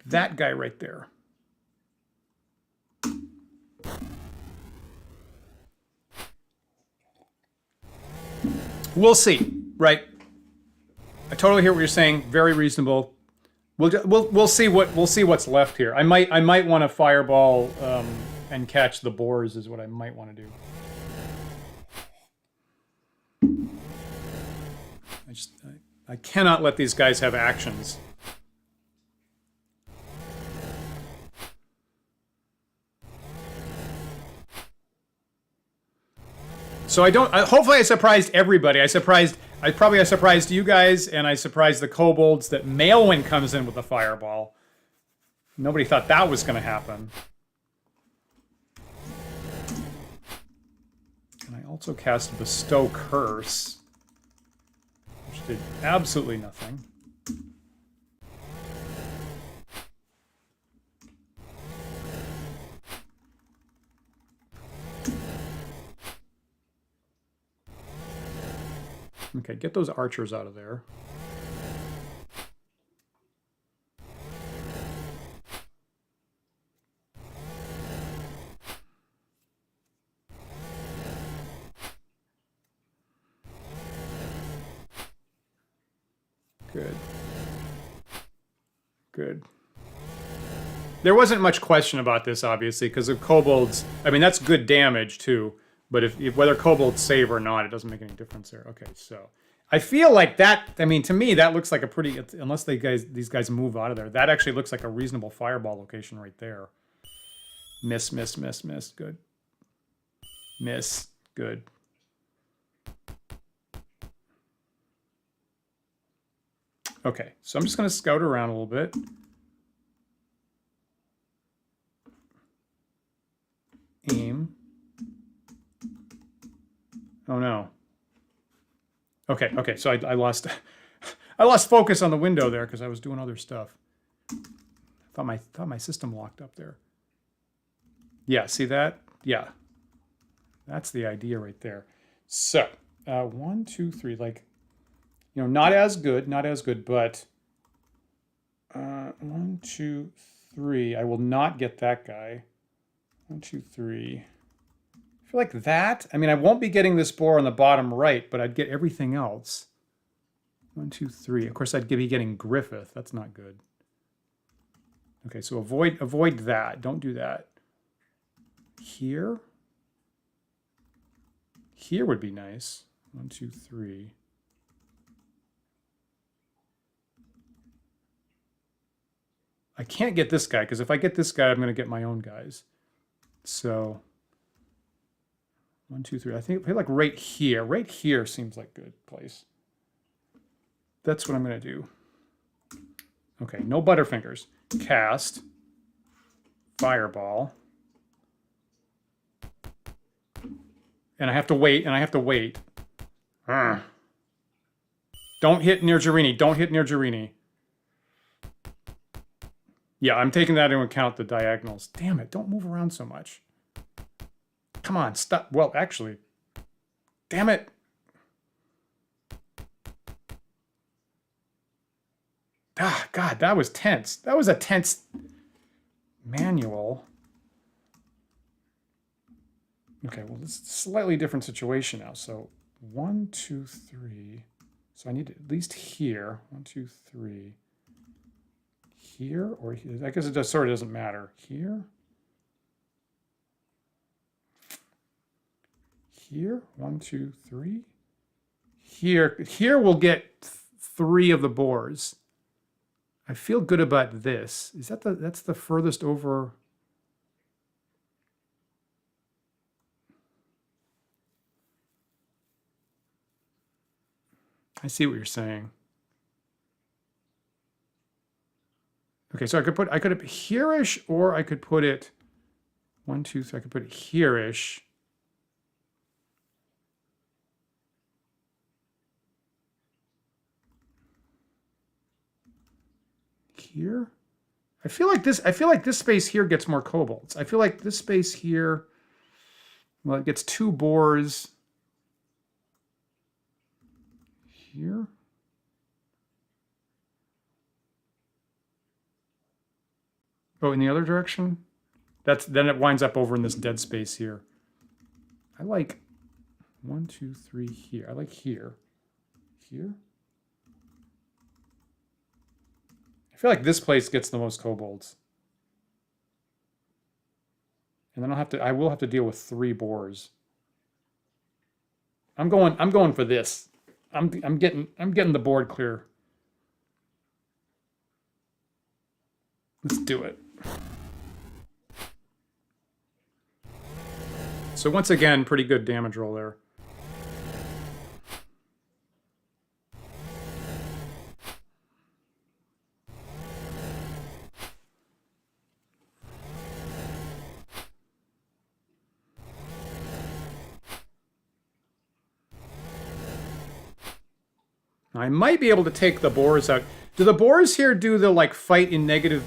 That guy right there. We'll see, right? I totally hear what you're saying. Very reasonable. We'll see what's left here. I might want to fireball and catch the boars is what I might want to do. I cannot let these guys have actions. So hopefully I surprised everybody. I surprised you guys, and I surprised the kobolds that Maelwyn comes in with the fireball. Nobody thought that was going to happen. And I also cast Bestow Curse, which did absolutely nothing. Okay, get those archers out of there. Good. Good. There wasn't much question about this, obviously, because of kobolds. I mean, that's good damage, too. But if whether kobolds save or not, it doesn't make any difference there. Okay, so I feel like that, I mean, to me, that looks like a pretty, unless these guys move out of there, that actually looks like a reasonable fireball location right there. Miss, miss, miss, miss. Good. Miss. Good. Okay, so I'm just going to scout around a little bit. Aim. Oh no. Okay, okay, so I lost I lost focus on the window there because I was doing other stuff. I thought my system locked up there. Yeah, see that? Yeah. That's the idea right there. So, 1, 2, 3, like, you know, not as good, but 1, 2, 3. I will not get that guy. 1, 2, 3. I feel like that. I mean, I won't be getting this boar on the bottom right, but I'd get everything else. 1, 2, 3. Of course, I'd be getting Griffith. That's not good. Okay, so avoid that. Don't do that. Here. Here would be nice. 1, 2, 3. I can't get this guy, because if I get this guy, I'm going to get my own guys. So 1, 2, 3. I feel like right here. Right here seems like a good place. That's what I'm going to do. Okay, no Butterfingers. Cast. Fireball. And I have to wait, and I have to wait. Don't hit near Jarini. Don't hit near Jarini. Yeah, I'm taking that into account, the diagonals. Damn it, don't move around so much. Come on, stop. Well, actually, damn it. Ah, God, that was tense. That was a tense manual. Okay, well, this is a slightly different situation now. So 1, 2, 3. So I need to at least here. 1, 2, 3. Here or here? I guess it just sort of doesn't matter. Here. Here. 1, 2, 3. Here we'll get 3 of the boars. I feel good about this. Is that that's the furthest over? I see what you're saying. Okay, so I could put it here-ish, or I could put it 1, 2, 3. I could put it here-ish. Here. I feel like this space here gets more kobolds. I feel like this space here, well, it gets 2 boars. Here. Oh, in the other direction? Then it winds up over in this dead space here. I like 1, 2, 3 here. I like here. Here. I feel like this place gets the most kobolds. And then I will have to deal with 3 boars. I'm going for this. I'm getting the board clear. Let's do it. So once again, pretty good damage roll there. I might be able to take the boars out. Do the boars here do the like fight in negative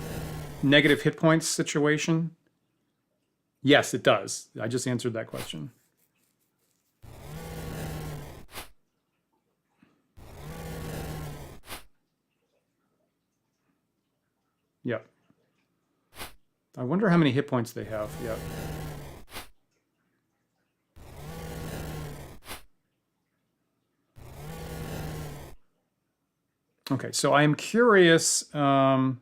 hit points situation? Yes, it does. I just answered that question. Yep. I wonder how many hit points they have. Yep. Okay, so I am curious. Hearten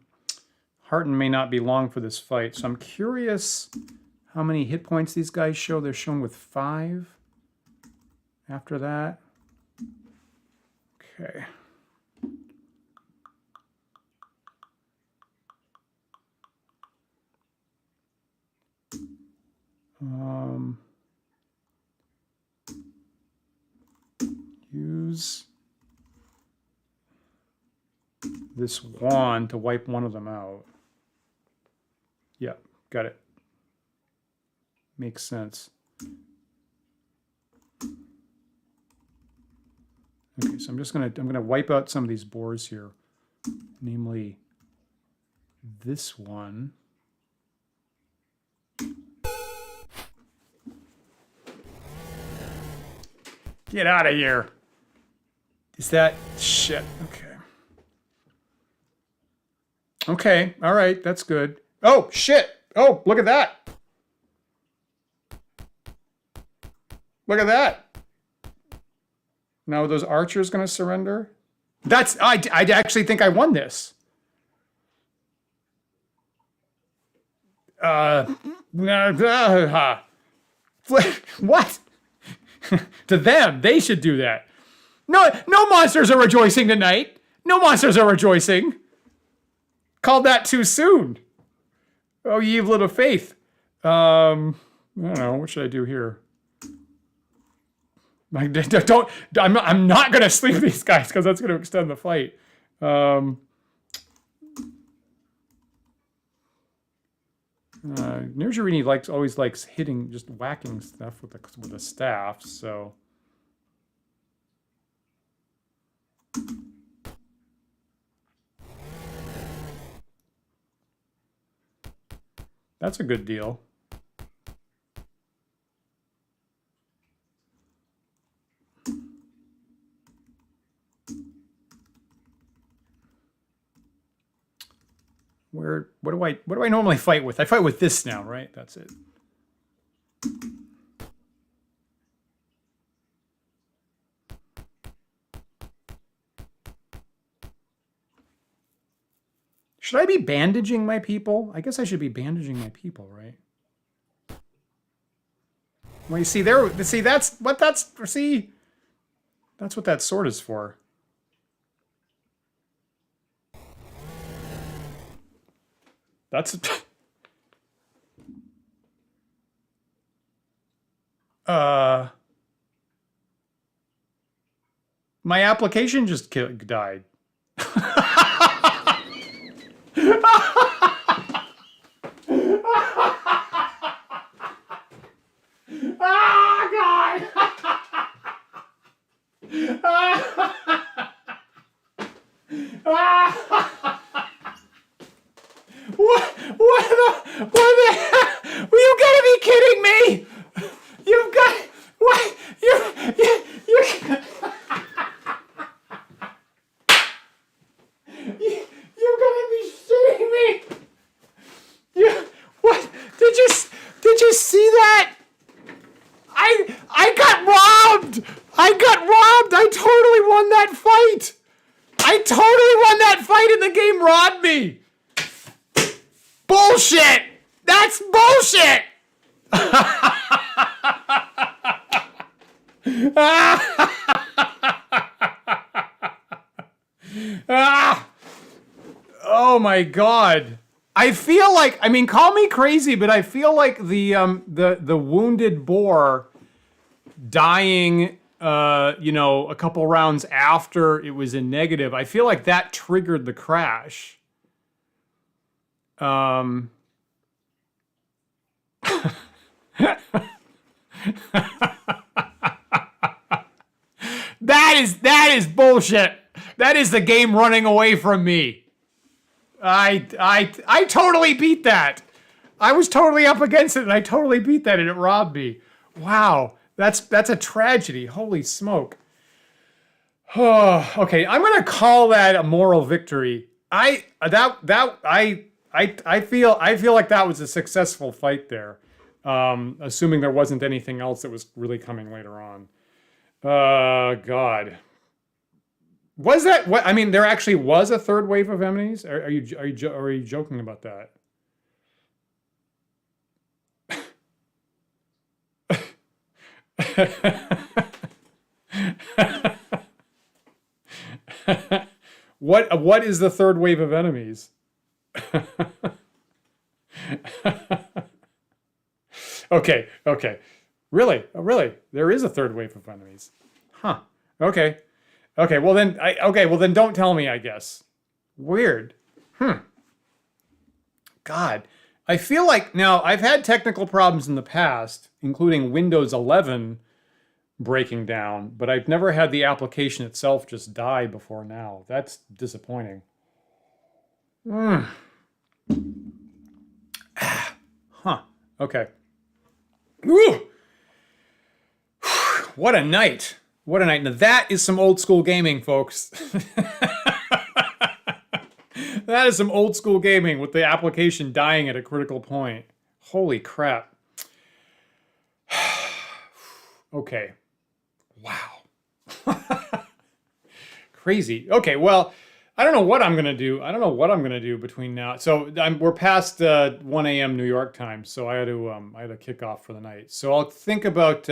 may not be long for this fight, so I'm curious how many hit points these guys show. They're shown with 5 after that. Okay. Use this wand to wipe one of them out. Yeah, got it. Makes sense. Okay, so I'm gonna wipe out some of these boars here, namely this one. Get out of here. Is that shit? Okay. Okay, all right, that's good. Oh, shit. Oh, look at that. Look at that. Now are those archers going to surrender? That's, I actually think I won this. What? To them, they should do that. No monsters are rejoicing tonight. No monsters are rejoicing. Called that too soon. Oh, ye of little faith. I don't know. What should I do here? I'm not going to sleep these guys because that's going to extend the fight. Nirjarini always likes hitting, just whacking stuff with the staff. So. That's a good deal. What do I normally fight with? I fight with this now, right? That's it. Should I be bandaging my people? I guess I should be bandaging my people, right? Well, you see that's what that sword is for. That's my application just died. Oh, God! What the hell? You gotta be kidding me! You've got, what? You gotta be shitting me! What? Did you see that? I got robbed! I totally won that fight! I totally won that fight and the game robbed me! Bullshit! That's bullshit! Oh my God. I feel like, I mean, call me crazy, but I feel like the wounded boar dying, a couple rounds after it was in negative, I feel like that triggered the crash. That is bullshit. That is the game running away from me. I totally beat that. I was totally up against it and I totally beat that and it robbed me. Wow. That's a tragedy. Holy smoke. Oh, okay, I'm gonna call that a moral victory. I feel like that was a successful fight there. Assuming there wasn't anything else that was really coming later on. God. Was that what? I mean, there actually was a third wave of enemies. Are you joking about that? What is the third wave of enemies? Okay, okay. Really? Oh, really? There is a third wave of enemies. Huh. Okay. Okay, well then don't tell me, I guess. Weird. God. I feel like now I've had technical problems in the past, including Windows 11 breaking down, but I've never had the application itself just die before now. That's disappointing. Huh. Okay. Woo! What a night. What a night. Now that is some old school gaming, folks. That is some old school gaming with the application dying at a critical point. Holy crap. Okay. Wow. Crazy. Okay, well, I don't know what I'm gonna do. I don't know what I'm gonna do between now. So we're past 1 a.m. New York time, so I had to kick off for the night. So I'll think about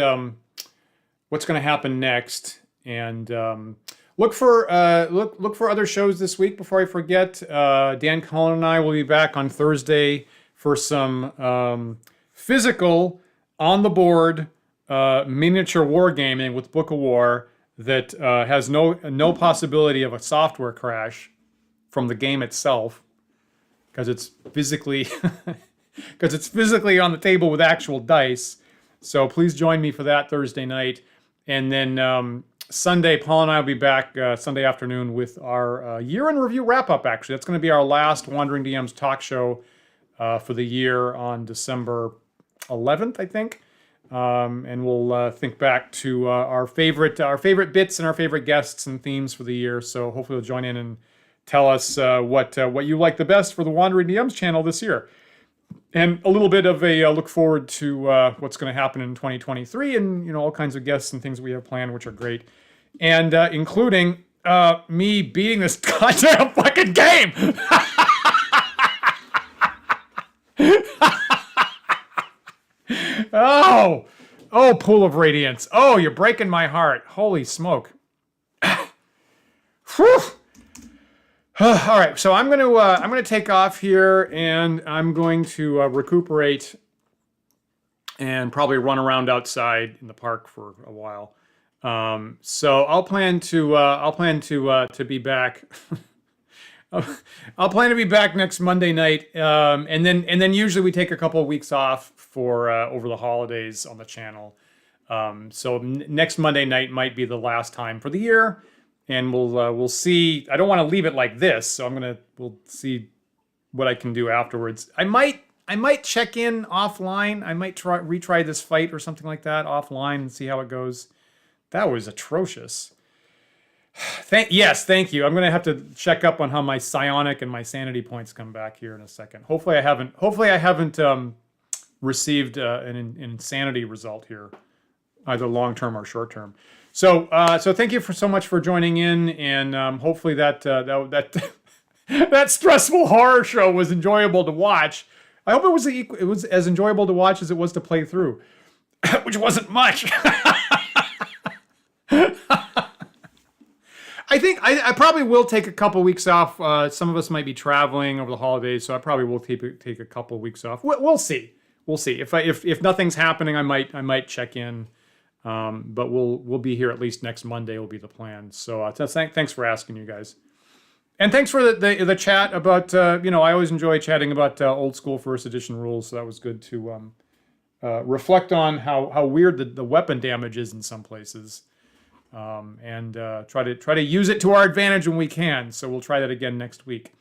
what's gonna happen next, and look for other shows this week before I forget. Dan Cullen and I will be back on Thursday for some physical on the board miniature wargaming with Book of War that has no possibility of a software crash from the game itself, because it's physically on the table with actual dice. So please join me for that Thursday night, and then Sunday, Paul and I will be back Sunday afternoon with our year in review wrap up. Actually, that's going to be our last Wandering DMs talk show for the year on December 11th, I think. And we'll think back to our favorite bits and our favorite guests and themes for the year. So hopefully you'll join in and tell us what you like the best for the Wandering DMs channel this year, and a little bit of a look forward to what's going to happen in 2023, and all kinds of guests and things we have planned, which are great, and including me beating this goddamn fucking game. Oh, Pool of Radiance. Oh, you're breaking my heart. Holy smoke. Whew. All right, so I'm gonna take off here, and I'm going to recuperate and probably run around outside in the park for a while. So I'll plan to be back. I'll plan to be back next Monday night, and then usually we take a couple of weeks off for over the holidays on the channel. So next Monday night might be the last time for the year, and we'll see. I don't want to leave it like this, so we'll see what I can do afterwards. I might check in offline. I might retry this fight or something like that offline and see how it goes. That was atrocious. Yes, thank you. I'm gonna have to check up on how my psionic and my sanity points come back here in a second. Hopefully I haven't received an insanity result here, either long term or short term. So thank you so much for joining in, and hopefully that that stressful horror show was enjoyable to watch. I hope it was as enjoyable to watch as it was to play through, which wasn't much. I think I probably will take a couple weeks off. Some of us might be traveling over the holidays, so I probably will take a couple weeks off. We'll see. We'll see. If nothing's happening, I might check in. But we'll be here at least next Monday will be the plan. So thanks for asking, you guys, and thanks for the chat about I always enjoy chatting about old school first edition rules. So that was good to reflect on how weird the weapon damage is in some places. And try to use it to our advantage when we can. So we'll try that again next week.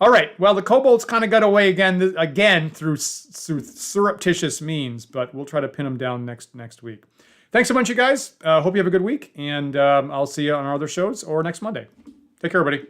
All right. Well, the kobolds kind of got away again through surreptitious means, but we'll try to pin them down next week. Thanks so much, you guys. Hope you have a good week, and I'll see you on our other shows or next Monday. Take care, everybody.